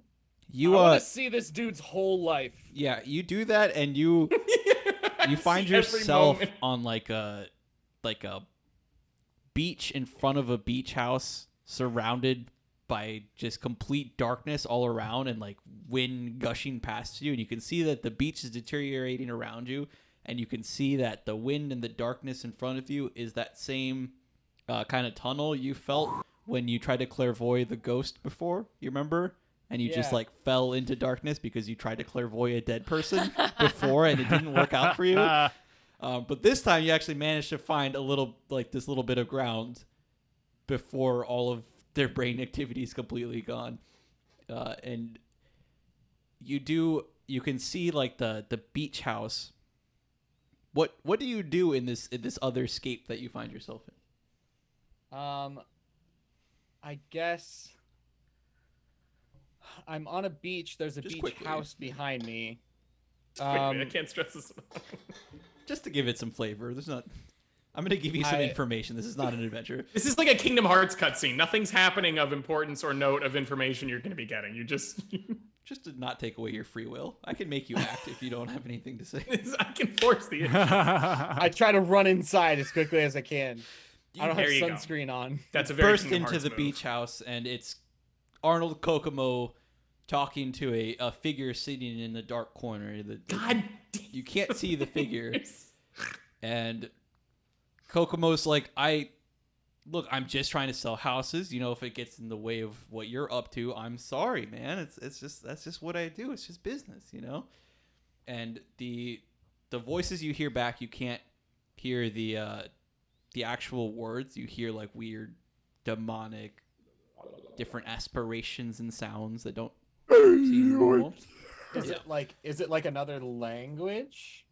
you I want to see this dude's whole life. yeah, you do that, and you find See every yourself moment. on like a beach in front of a beach house, surrounded by just complete darkness all around, and like wind gushing past you, and you can see that the beach is deteriorating around you, and you can see that the wind and the darkness in front of you is that same kind of tunnel you felt when you tried to clairvoy the ghost before. You remember? And you just Yeah. like fell into darkness because you tried to clairvoy a dead person before, and it didn't work out for you. But this time you actually managed to find this little bit of ground before all of their brain activity is completely gone. And you can see like the beach house. What do you do in this other scape that you find yourself in? I guess I'm on a beach. There's a Just beach quickly. house behind me. Quickly, I can't stress this enough. Just to give it some flavor. I'm going to give you some information. This is not an adventure. This is like a Kingdom Hearts cutscene. Nothing's happening of importance or note of information you're going to be getting. You just Just to not take away your free will. I can make you act if you don't have anything to say. I can force the issue. I try to run inside as quickly as I can. I don't have There you go. sunscreen on. That's a very Burst Kingdom into Hearts the move. beach house, and it's Arnold Kokomo talking to a figure sitting in the dark corner. God damn. You can't see the figure. And Kokomo's like, I'm just trying to sell houses. You know, if it gets in the way of what you're up to, I'm sorry, man. That's just what I do. It's just business, you know? And the voices you hear back, you can't hear the actual words. You hear like weird demonic different aspirations and sounds that don't seem normal. Is it like another language?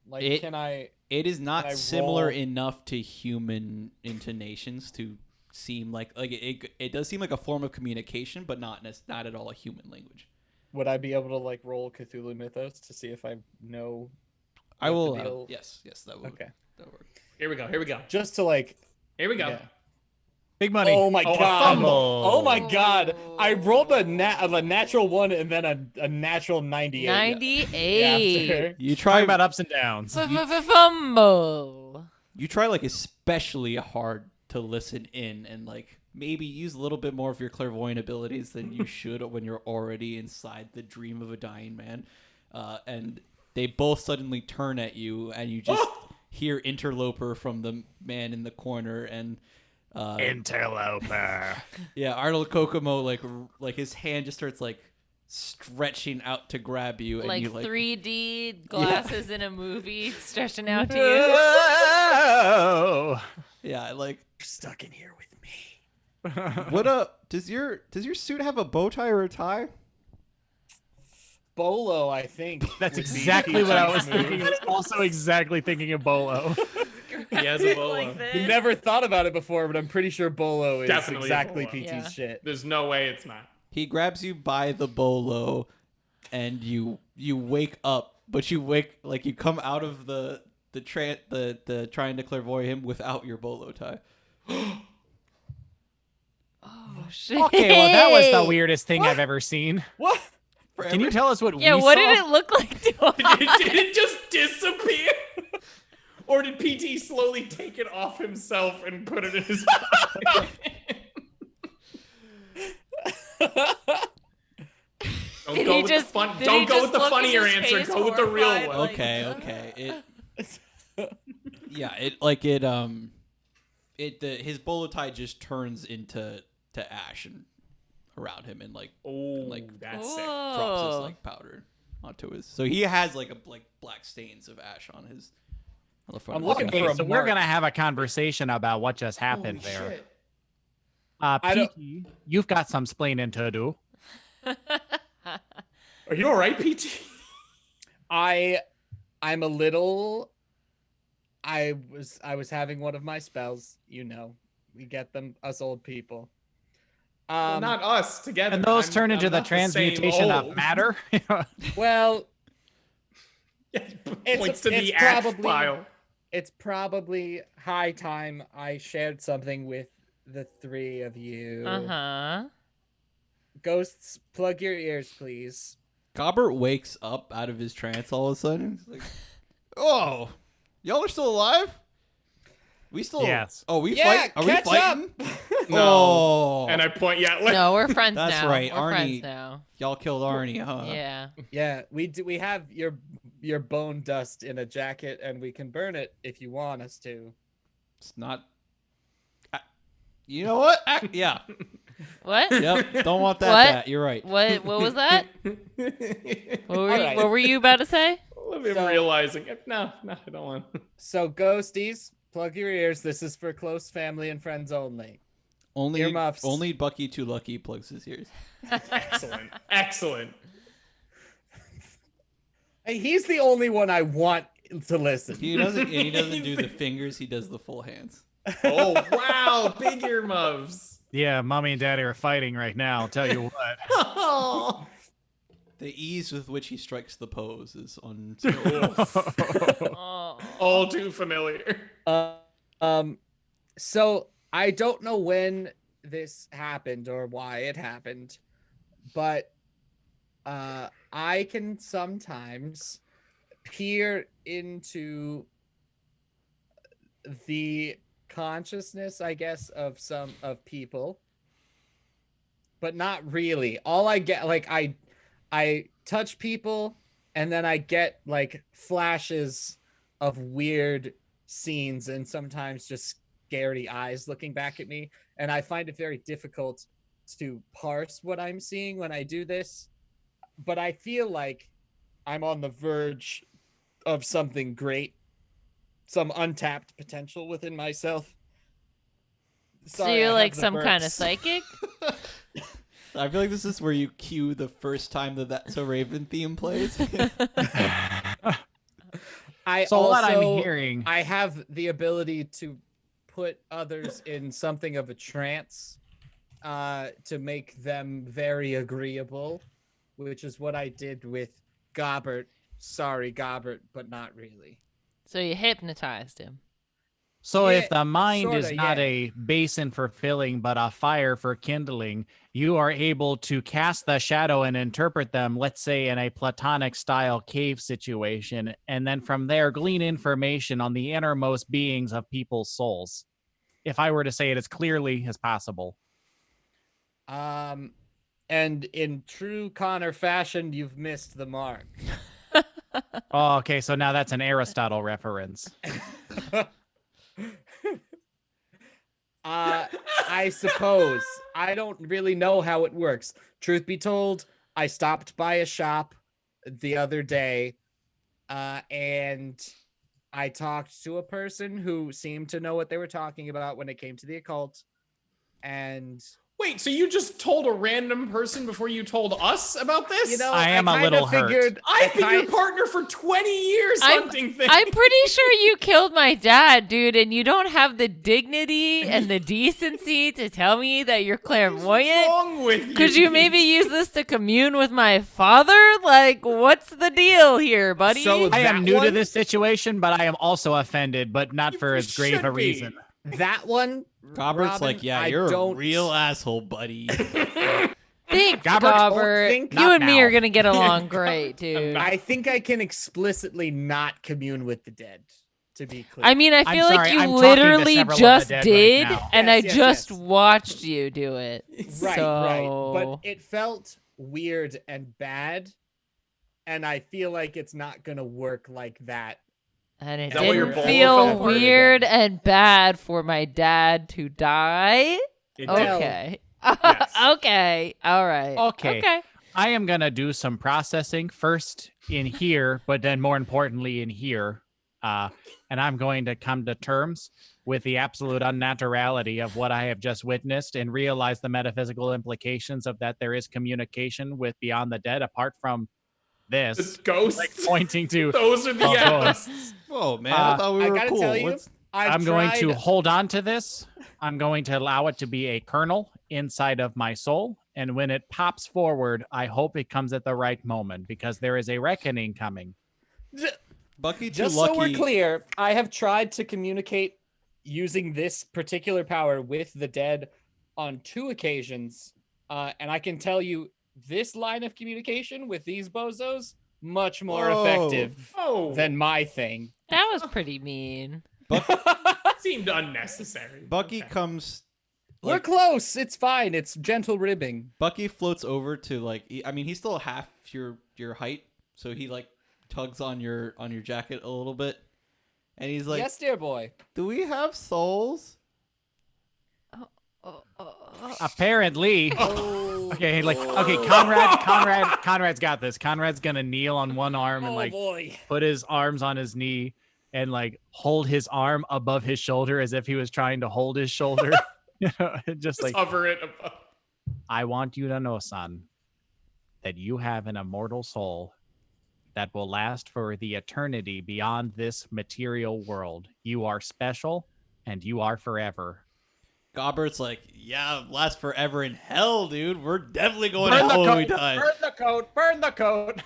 Like It- can I It is Can not I similar roll? enough to human intonations to seem like it does seem like a form of communication, but not at all a human language. would I be able to like roll Cthulhu Mythos to see if I know? I What will. the deal- Yes, that will. Okay. That work. Here we go. Just to like Here we go. yeah. Big money. Oh my Oh, a god! fumble. Oh my god! I rolled a natural 1 and then a natural 98. 98. After. You Talk try about ups and downs. Fumble. You try like especially hard to listen in and like maybe use a little bit more of your clairvoyant abilities than you should when you're already inside the dream of a dying man. And they both suddenly turn at you, and you just hear interloper from the man in the corner, and Interloper. Yeah, Arnold Kokomo like his hand just starts like stretching out to grab you, and Like you like 3D glasses in a movie stretching out to you. Oh. yeah, like You're stuck in here with me. what up? Does your suit have a bow tie or a tie? Bolo, I think. That's would be exactly what I was PT's move. thinking. I was also exactly thinking of Bolo. He has a bolo. Like this. Never thought about it before, but I'm pretty sure Bolo is Definitely a exactly bolo. PT's Yeah. shit. There's no way it's not. He grabs you by the bolo, and you wake up, but you come out of the trying to clairvoy him without your bolo tie. Oh shit. Okay, well, that was the weirdest thing I've ever seen. What? Can you tell us what Yeah, we what saw? did it look like to us? Did it just disappear? Or did PT slowly take it off himself and put it in his pocket? Don't Did go he with just- the fun. did Don't he go just with the look in funnier his answer. face Go with the real horrified, one. like- Okay. His bolo tie just turns into ash and around him, and like Oh, Like, that's sick. drops his Oh. like powder onto his. So he has like black stains of ash on his. On the front I'm of his looking face. for Okay, a so we're mark. gonna have a conversation about what just happened Holy there. shit. I don't- PT, you've got some splaining to do. Are you all right, PT? I'm a little. I was having one of my spells. You know, we get them, us old people. Well, not us together. And those I'm- turn I'm into the not same transmutation of old. matter. Well, Yeah, It's- points to it's the ash probably- pile. it's probably high time I shared something with the three of you. Uh-huh. Ghosts, plug your ears, please. Gobbert wakes up out of his trance all of a sudden. He's like, "Oh, y'all are still alive? We still? Yes. Oh, we Yeah, fight? Are we catch fighting? No. Oh, And I point, yeah, like, No, we're friends That's now. right, We're Arnie- friends now. y'all killed Arnie, huh? Yeah. Yeah, we do. We have your bone dust in a jacket, and we can burn it if you want us to. It's not. You know what? Yeah. What? Yep. Don't want that. What? That. You're right. What was that? What were, Alright. what were you about to say? Love him So- realizing it. No, I don't want. So, ghosties, plug your ears. This is for close family and friends only. Only Earmuffs. only Bucky Too Lucky plugs his ears. Excellent. Excellent. Hey, he's the only one I want to listen. He doesn't. He doesn't do the fingers. He does the full hands. Oh, wow. Big earmuffs. Yeah, mommy and daddy are fighting right now. I'll tell you what. Oh. The ease with which he strikes the pose is on. Oh. All too familiar. So I don't know when this happened or why it happened, but I can sometimes peer into the consciousness, I guess, of some of people, but not really. All I get, like, I touch people, and then I get like flashes of weird scenes, and sometimes just scary eyes looking back at me, and I find it very difficult to parse what I'm seeing when I do this. But I feel like I'm on the verge of something great, some untapped potential within myself. So Sorry, I you're have like the some kind of burps. psychic? I feel like this is where you cue the first time that That's a Raven theme plays. I So what I'm also- hearing, I have the ability to put others in something of a trance, to make them very agreeable, which is what I did with Gobbert. Sorry, Gobbert, but not really. So you hypnotized him. so Yeah, if the mind is sorta, not yeah. a basin for filling, but a fire for kindling, you are able to cast the shadow and interpret them, let's say in a platonic style cave situation, and then from there glean information on the innermost beings of people's souls. If I were to say it as clearly as possible. And in true Connor fashion, you've missed the mark. Oh, okay, so now that's an Aristotle reference. I suppose. I don't really know how it works. Truth be told, I stopped by a shop the other day, and I talked to a person who seemed to know what they were talking about when it came to the occult. And Wait, so you just told a random person before you told us about this? you know, I am a kinda little hurt. figured, I've been your partner for 20 years hunting things. I'm pretty sure you killed my dad, dude, and you don't have the dignity and the decency to tell me that you're clairvoyant. What's wrong with you? Could you maybe use this to commune with my father? Like, what's the deal here, buddy? So I am that new to one- this situation, but I am also offended, but not for as grave should a be. reason. that one, Robert's Robin, like, yeah, I you're a don't- real asshole, buddy. Thanks, Gabbert, Gabbert. think- You Not and me now. are gonna get along great, dude. I think I can explicitly not commune with the dead, to be clear. I mean, I I'm feel like sorry, you I'm talking to literally several of the just dead right did, now. and Yes, I yes, just yes. watched you do it. right, so... but it felt weird and bad, and I feel like it's not gonna work like that. And it Is that why your didn't ball feel fell apart weird and bad for my dad to die. It Oh. did. Okay. Yes. Okay. All right. Okay. Okay. I am going to do some processing first in here, but then more importantly in here. And I'm going to come to terms with the absolute unnaturality of what I have just witnessed and realize the metaphysical implications of that there is communication with beyond the dead apart from this. The ghosts. Like pointing to Those are the Oh, ghosts. Whoa, man, I thought we I were gotta cool. tell you, What's... I'm going to tried- hold on to this. I'm going to allow it to be a kernel inside of my soul. And when it pops forward, I hope it comes at the right moment because there is a reckoning coming. Bucky too Just lucky. so we're clear, I have tried to communicate using this particular power with the dead on 2 occasions, and I can tell you this line of communication with these bozos much more Whoa. effective Oh, than my thing. That was pretty mean. seemed unnecessary. Bucky comes. We're Like, close. It's fine. It's gentle ribbing. Bucky floats over to like. I mean, he's still half your height, so he like tugs on your jacket a little bit, and he's like, Yes, dear boy. "Do we have souls?" Apparently. Oh, Okay, like okay, Conrad's got this. Conrad's gonna kneel on one arm and like boy. put his arms on his knee and like hold his arm above his shoulder as if he was trying to hold his shoulder. You know, just like Hover it above. I want you to know, son, that you have an immortal soul that will last for the eternity beyond this material world. You are special and you are forever. Gobbert's like, "Yeah, last forever in hell, dude. We're definitely going to hell when we die." Burn the coat! Burn the coat!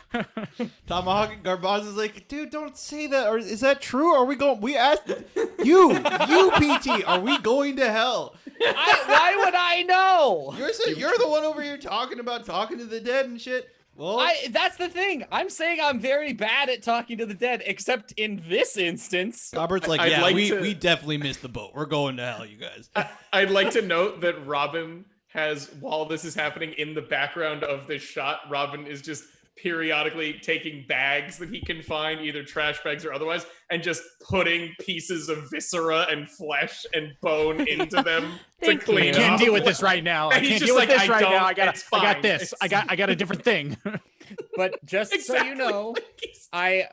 Tomahawk and Garbaz is like, "Dude, don't say that. Or is that true? Are we going? We asked you, PT. Are we going to hell? Why would I know? You're the one over here talking to the dead and shit. Well, That's the thing. I'm saying I'm very bad at talking to the dead, except in this instance. Gobbert's like, I'd yeah, like we to- we definitely missed the boat. We're going to hell, you guys. I'd like to note that Robin has, while this is happening in the background of this shot, Robin is just periodically taking bags that he can find, either trash bags or otherwise, and just putting pieces of viscera and flesh and bone into them to Thank clean you. I can't up. deal with this right now. I And he's can't just deal with like, this "I right don't- now. I got it's this. fine. I got a different thing. But just so Exactly. you know, Like he's-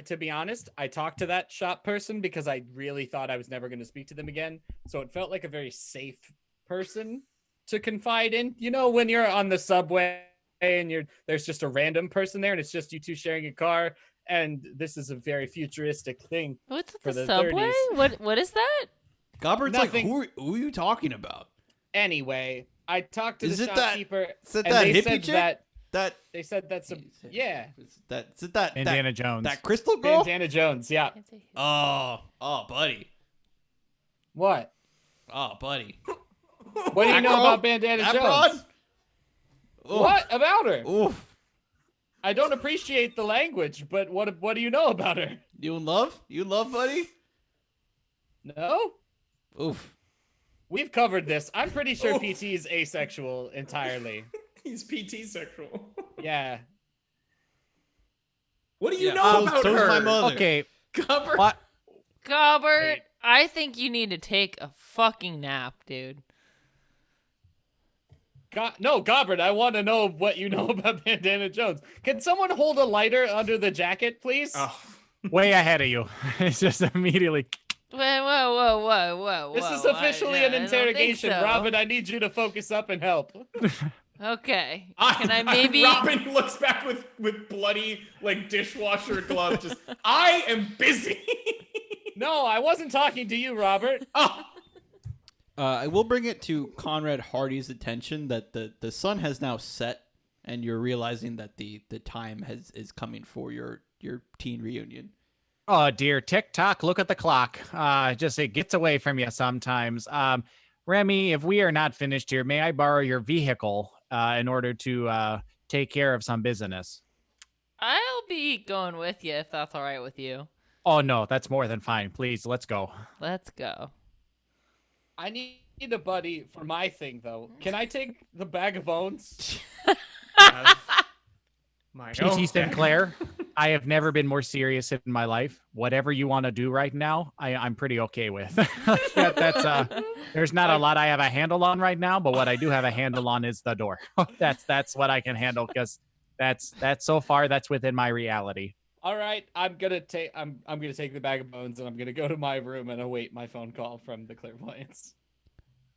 to be honest, I talked to that shop person because I really thought I was never going to speak to them again. So it felt like a very safe person to confide in. You know, when you're on the subway and there's just a random person there and it's just you two sharing a car. And this is a very futuristic thing. What's at For the the subway? 30s. What is that? Gobbert's Nothing. like, who are you talking about? Anyway, I talked to Is the it that- shopkeeper Is it and that they hippie said chick? that That they said that's a yeah, is it that Indiana Jones. that crystal girl? Bandana Jones. Yeah. Oh, buddy. What? Oh, buddy. What do you That know girl? about Bandana That Jones? broad? Oof. What about her? Oof. I don't appreciate the language, but what do you know about her? You in love? You in love, buddy? No? Oof. We've covered this. I'm pretty sure Oof. PT is asexual entirely. He's PT sexual. Yeah. What do you Yeah, know so- about so's her? my mother. Okay, Cover. what? Gobbert, I think you need to take a fucking nap, dude. No, Gobbert, I want to know what you know about Bandana Jones. Can someone hold a lighter under the jacket, please? Oh, Way ahead of you. It's just immediately. Whoa. This is officially an interrogation. So. Robin, I need you to focus up and help. Okay. Can I maybe... Robin looks back with bloody, like, dishwasher glove. Just, I am busy. No, I wasn't talking to you, Robert. Oh. I will bring it to Conrad Hearty's attention that the sun has now set, and you're realizing that the time is coming for your teen reunion. Oh dear, tick-tock, look at the clock. Just it gets away from you sometimes. Remy, if we are not finished here, may I borrow your vehicle in order to take care of some business? I'll be going with you if that's all right with you. Oh no, that's more than fine. Please, let's go. Let's go. I need a buddy for my thing, though. Can I take the bag of bones? My PT Sinclair, I have never been more serious in my life. Whatever you want to do right now, I'm pretty okay with. There's not a lot I have a handle on right now, but what I do have a handle on is the door. That's what I can handle because that's so far that's within my reality. All right, I'm gonna take the bag of bones and I'm gonna go to my room and await my phone call from the clairvoyants.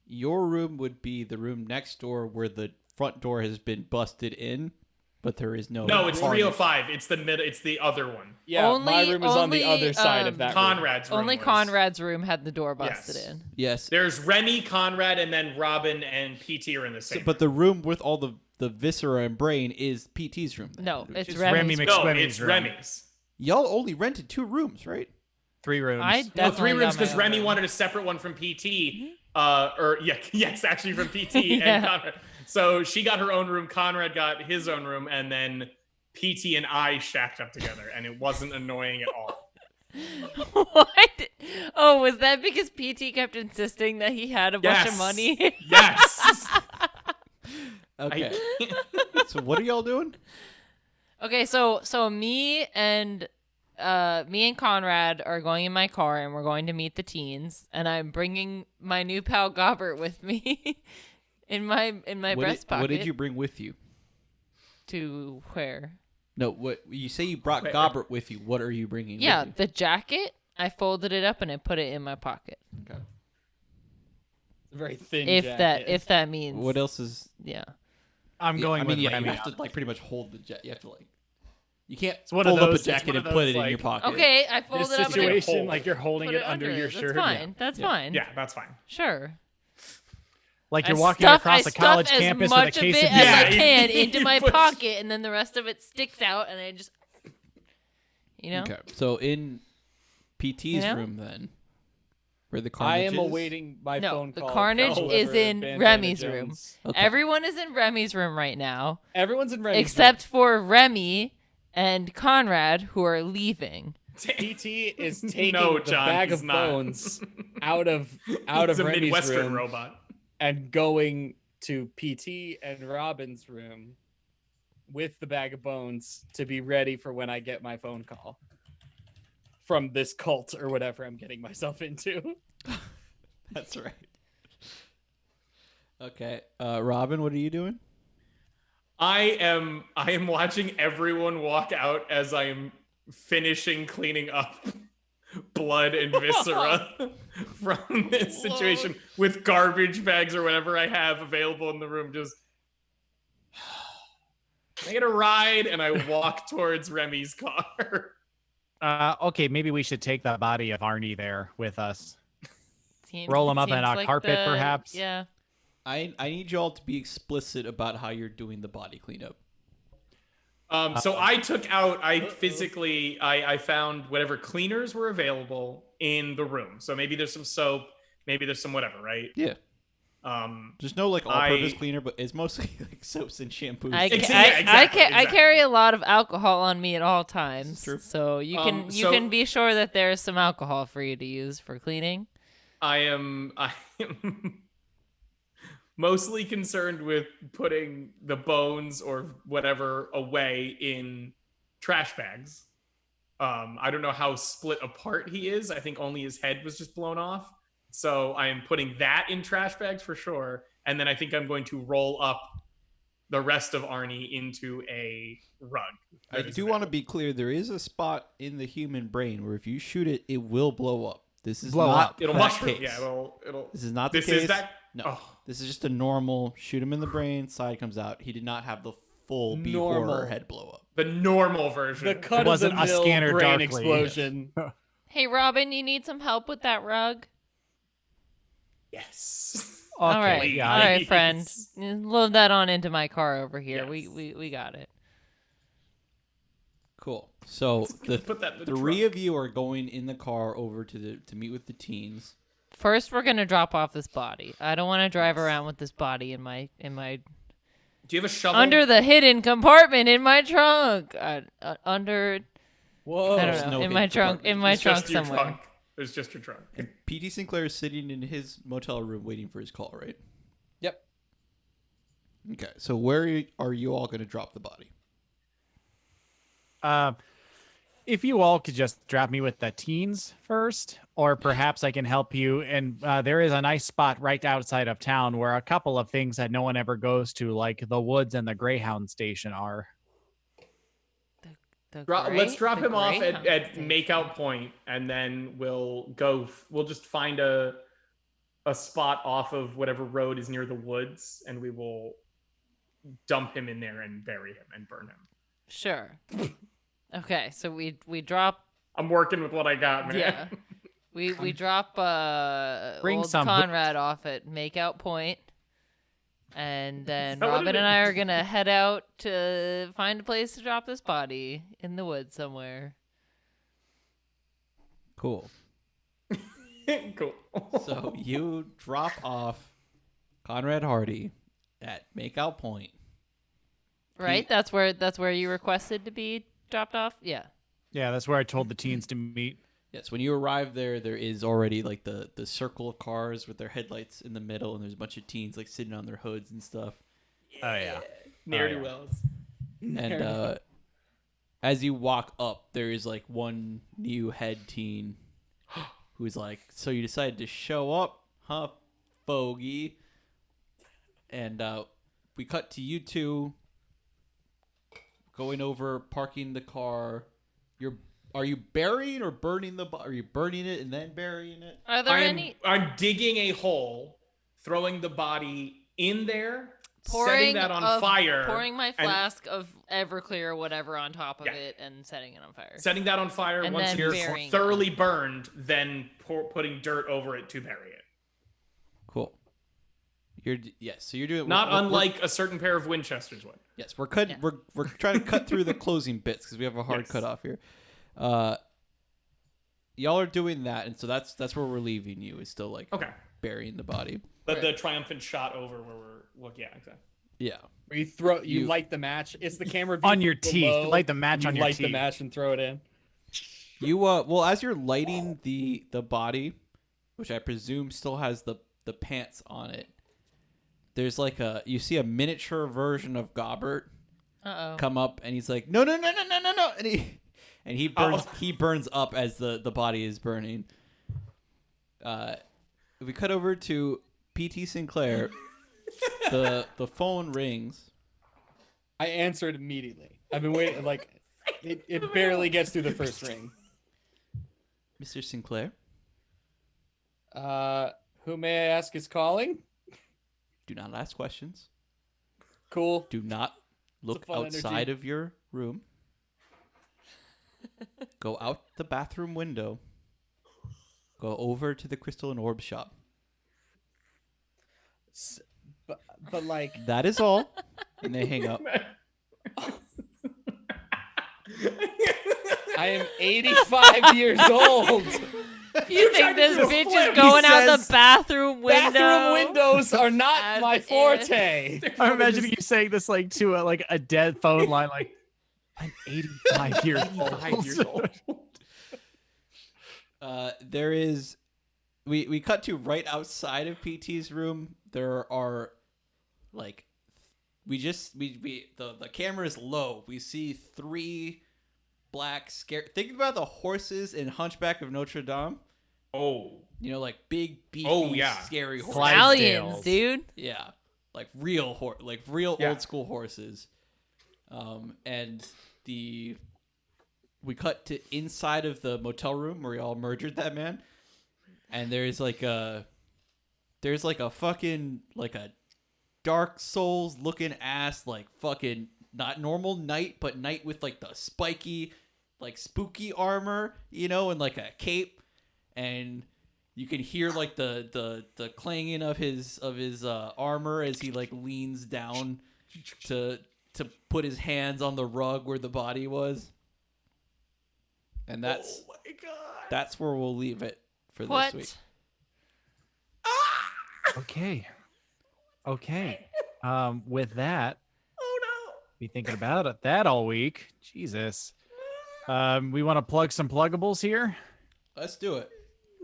Your room would be the room next door where the front door has been busted in, but there is no. No, it's carnage. 305. It's it's the other one. Yeah, my room is on the other side of that. Conrad's room. Only was. Conrad's room had the door busted Yes. in. Yes, There's Remy, Conrad, and then Robin and PT are in the same. but the room with all the viscera and brain is PT's room. then. No, it's Remy Remy's. no, McSquemmy's it's room. Remy's. Y'all only rented 2 rooms, right? 3 rooms. I No, 3 definitely rooms got my because own Remy room. wanted a separate one from PT. Yes, actually from PT Yeah. and Conrad. So she got her own room. Conrad got his own room, and then PT and I shacked up together, and it wasn't annoying at all. What? Oh, was that because PT kept insisting that he had a bunch of Yes. money? Yes. Okay. So what are y'all doing? Okay, so me and Conrad are going in my car and we're going to meet the teens, and I'm bringing my new pal Gobbert with me in my breast pocket. What did you bring with you? To where? No, what you say you brought Wait, Gobbert with you. What are you bringing? Yeah, with the jacket. I folded it up and I put it in my pocket. you? Okay. Very thin. If jacket. that means What else is? yeah. I'm going I mean, with yeah, Remy. you have to like pretty much hold the jacket. You have to like. You can't one of fold up a those- it's jacket one and of put those, it in your like- pocket. Okay, I This folded up and I situation, hold like you're holding put it under your That's shirt. fine. That's fine. Yeah, that's fine. Sure. Like you're I walking stuff- across I a college stuff campus as with a much of case it of as I Yeah, can you into my put- pocket, and then the rest of it sticks out, and I just, you know. Okay. So in PT's You know? room then, where the I carnage am is? awaiting my No, phone the call. carnage from is whoever in Bandana Remy's room. Jones. Okay. Everyone is in Remy's room right now, Everyone's in Remy's except for Remy and Conrad, who are leaving. room. PT is taking No, the John, bag he's of not. bones out of He's a Remy's Midwestern room robot. and going to PT and Robin's room with the bag of bones to be ready for when I get my phone call from this cult or whatever I'm getting myself into. That's right. Okay, Robin, what are you doing? I am watching everyone walk out as I am finishing cleaning up blood and viscera from this situation with garbage bags or whatever I have available in the room. Just I get a ride and I walk towards Remy's car. Okay, maybe we should take the body of Arnie there with us. Seems- Roll 'em up in seems a like carpet, perhaps? Yeah. I need y'all to be explicit about how you're doing the body cleanup. So I took out, I found whatever cleaners were available in the room. So maybe there's some soap, maybe there's some whatever, right? Yeah. There's no like all-purpose cleaner, but it's mostly like soaps and shampoos. Exactly. I carry a lot of alcohol on me at all times, True. so you can so- can be sure that there's some alcohol for you to use for cleaning. I am mostly concerned with putting the bones or whatever away in trash bags. I don't know how split apart he is. I think only his head was just blown off. So I am putting that in trash bags for sure. And then I think I'm going to roll up the rest of Arnie into a rug. I do want to be clear. There is a spot in the human brain where if you shoot it, it will blow up. This is Blow not up. It'll that mushroom. case. Yeah, it'll. This is not the This case. is that. No, Oh. this is just a normal shoot him in the brain. Side comes out. He did not have the full B Normal. horror head blow up. The normal version. The cut wasn't of a the mill scanner brain darkly. explosion. Hey, Robin, you need some help with that rug? Yes. Okay, All right, yeah. all right, friend. Load that on into my car over here. Yes. We got it. Cool. So the Put that in the three trunk. of you are going in the car over to meet with the teens. First, we're gonna drop off this body. I don't want to drive around with this body in my Do you have a shovel? under the hidden compartment in my trunk. Under Whoa. I There's don't know no in my hidden trunk in compartment. my It's trunk just your somewhere. trunk. There's just your trunk. And PT Sinclair is sitting in his motel room waiting for his call, right? Yep. Okay. So where are you all going to drop the body? If you all could just drop me with the teens first, or perhaps I can help you. And there is a nice spot right outside of town where a couple of things that no one ever goes to, like the woods and the Greyhound station, are. Let's drop the him off Greyhound at station. Makeout Point, and then we'll go. We'll just find a spot off of whatever road is near the woods, and we will dump him in there and bury him and burn him. Sure. Okay, so we drop. I'm working with what I got, man. Yeah. We drop Bring old some Conrad off at Makeout Point, and then that what Robin it and I is? are gonna head out to find a place to drop this body in the woods somewhere. Cool. Cool. So you drop off Conrad Hearty at Makeout Point. Right? That's where you requested to be dropped off. Yeah. Yeah, that's where I told the teens to meet. Yes, when you arrive there, there is already like the circle of cars with their headlights in the middle, and there's a bunch of teens like sitting on their hoods and stuff. Oh, yeah. Ne'er-do-wells. And as you walk up, there is like one new head teen who's like, "So you decided to show up, huh, Fogey?" And we cut to you two going over, parking the car. Are you burying or burning the? Are you burning it and then burying it? Are there any I'm digging a hole, throwing the body in there, setting pouring that on fire, pouring my and flask of Everclear or whatever on top of Yeah. it and setting it on fire? setting that on fire. And Once then you're burying it. thoroughly burned, then putting dirt over it to bury it. Cool. So you're doing Not we're- unlike a certain pair of Winchesters would. Yes, we're cutting. Yeah. We're trying to cut through the closing bits because we have a hard Yes. cutoff here. Y'all are doing that, and so that's where we're leaving you. Is still like Okay. burying the body. The triumphant shot over where yeah, exactly. Yeah. Where you You- light the match. It's the camera view On your from teeth. below. Light the match You on your light the teeth. match and throw it in. You well, as you're lighting the body, which I presume still has the pants on it. There's like you see a miniature version of Gobbert Uh-oh. come up, and he's like, no, and he burns up as the body is burning. If we cut over to PT Sinclair, the phone rings. I answered immediately. I've been waiting. Like, it barely gets through the first ring. Mr. Sinclair, Who may I ask is calling? do not ask questions. Cool. Do not look fun outside energy. of your room. Go out the bathroom window. Go over to the Crystal and Orb shop. But like, That is all. And they hang up. I am 85 years old. You think this bitch is going out the bathroom window? Bathroom windows are not As my if- forte. I'm imagining you saying this like to a dead phone line, like, I'm 85 years old. 5 years old. There is we cut to right outside of PT's room. There are like the camera is low. We see three black, scary. Think about the horses in Hunchback of Notre Dame. Oh. You know, like big, beefy, yeah. scary horses. Stallions, Clydesdales. dude. Yeah, like real Yeah. old school horses. And we cut to inside of the motel room where we all murdered that man, and there's like a fucking like a Dark Souls looking ass like fucking not normal knight, but knight with like the spiky like spooky armor, you know, and like a cape, and you can hear like the clanging of his armor as he like leans down to put his hands on the rug where the body was. And that's Oh my god. that's where we'll leave it for What? this week. Okay. With that, Oh no. be thinking about that all week. Jesus. We want to plug some pluggables here. Let's do it.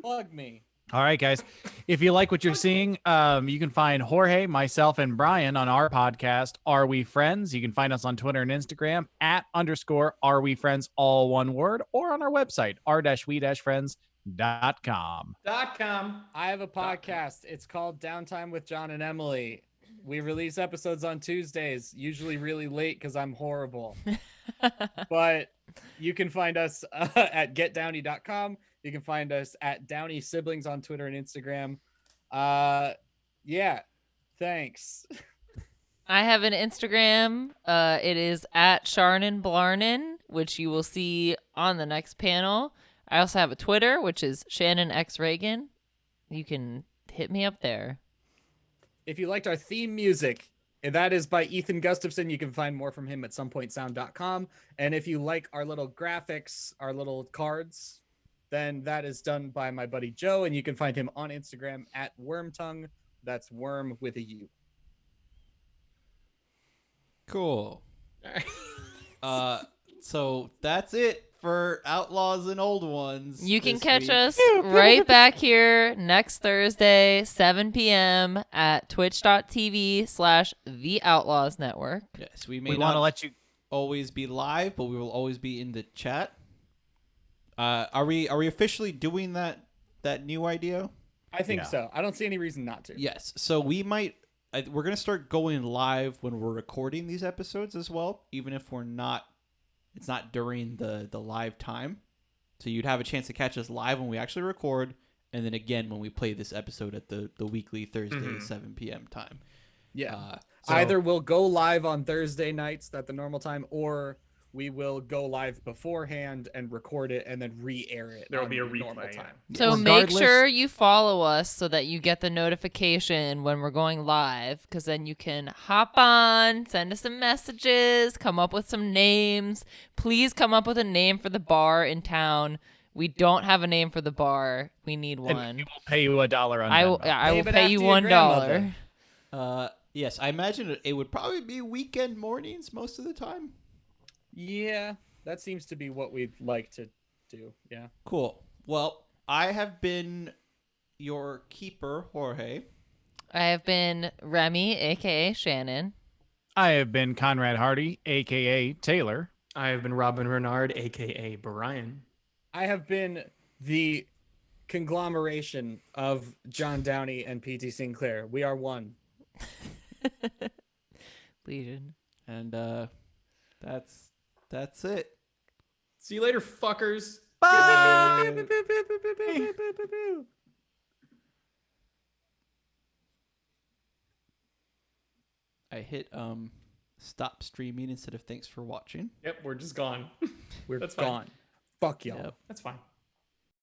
Plug me. All right, guys. If you like what you're seeing, you can find Jorge, myself, and Brian on our podcast, Are We Friends? You can find us on Twitter and Instagram @_Are We Friends, all one word, or on our website, r-we-friends.com. .com. I have a podcast. It's called Downtime with John and Emily. We release episodes on Tuesdays, usually really late because I'm horrible. But you can find us at getdowny.com. You can find us at Downey Siblings on Twitter and Instagram. Yeah, thanks. I have an Instagram. It is at Shannon Blarnin, which you will see on the next panel. I also have a Twitter, which is Shannon X Reagan. You can hit me up there. If you liked our theme music, that is by Ethan Gustafson. You can find more from him at somepointsound.com. And if you like our little graphics, our little cards, then that is done by my buddy Joe, and you can find him on Instagram at Wormtongue. That's worm with a U. Cool. So that's it for Outlaws and Old Ones. You can this catch week. us right back here next Thursday, 7 p.m. at twitch.tv/The Outlaws Network. Yes, we may We not want to let you. always be live, but we will always be in the chat. Are we officially doing that new idea? I think Yeah. so. I don't see any reason not to. Yes. So we might. We're gonna start going live when we're recording these episodes as well, even if we're not. It's not during the live time, so you'd have a chance to catch us live when we actually record, and then again when we play this episode at the weekly Thursday 7 p.m. time. Yeah. So- Either we'll go live on Thursday nights at the normal time, or we will go live beforehand and record it and then re-air it. There will on be a the normal replay. time. So make Regardless- sure you follow us so that you get the notification when we're going live, because then you can hop on, send us some messages, come up with some names. Please come up with a name for the bar in town. We don't have a name for the bar. We need And one. we will pay you $1 on I will Venmo. pay Name it you after your $1. grandmother. Yes, I imagine it would probably be weekend mornings most of the time. Yeah, that seems to be what we'd like to do. Yeah. Cool. Well, I have been your keeper, Jorge. I have been Remy, aka Shannon. I have been Conrad Hearty, a.k.a. Taylor. I have been Robin Renard, aka Brian. I have been the conglomeration of John Downey and P.T. Sinclair. We are one. Legion. And that's it. See you later, fuckers. Bye. I hit stop streaming instead of thanks for watching. Yep, we're just gone. We're That's fine. gone. Fuck y'all. Yep. That's fine.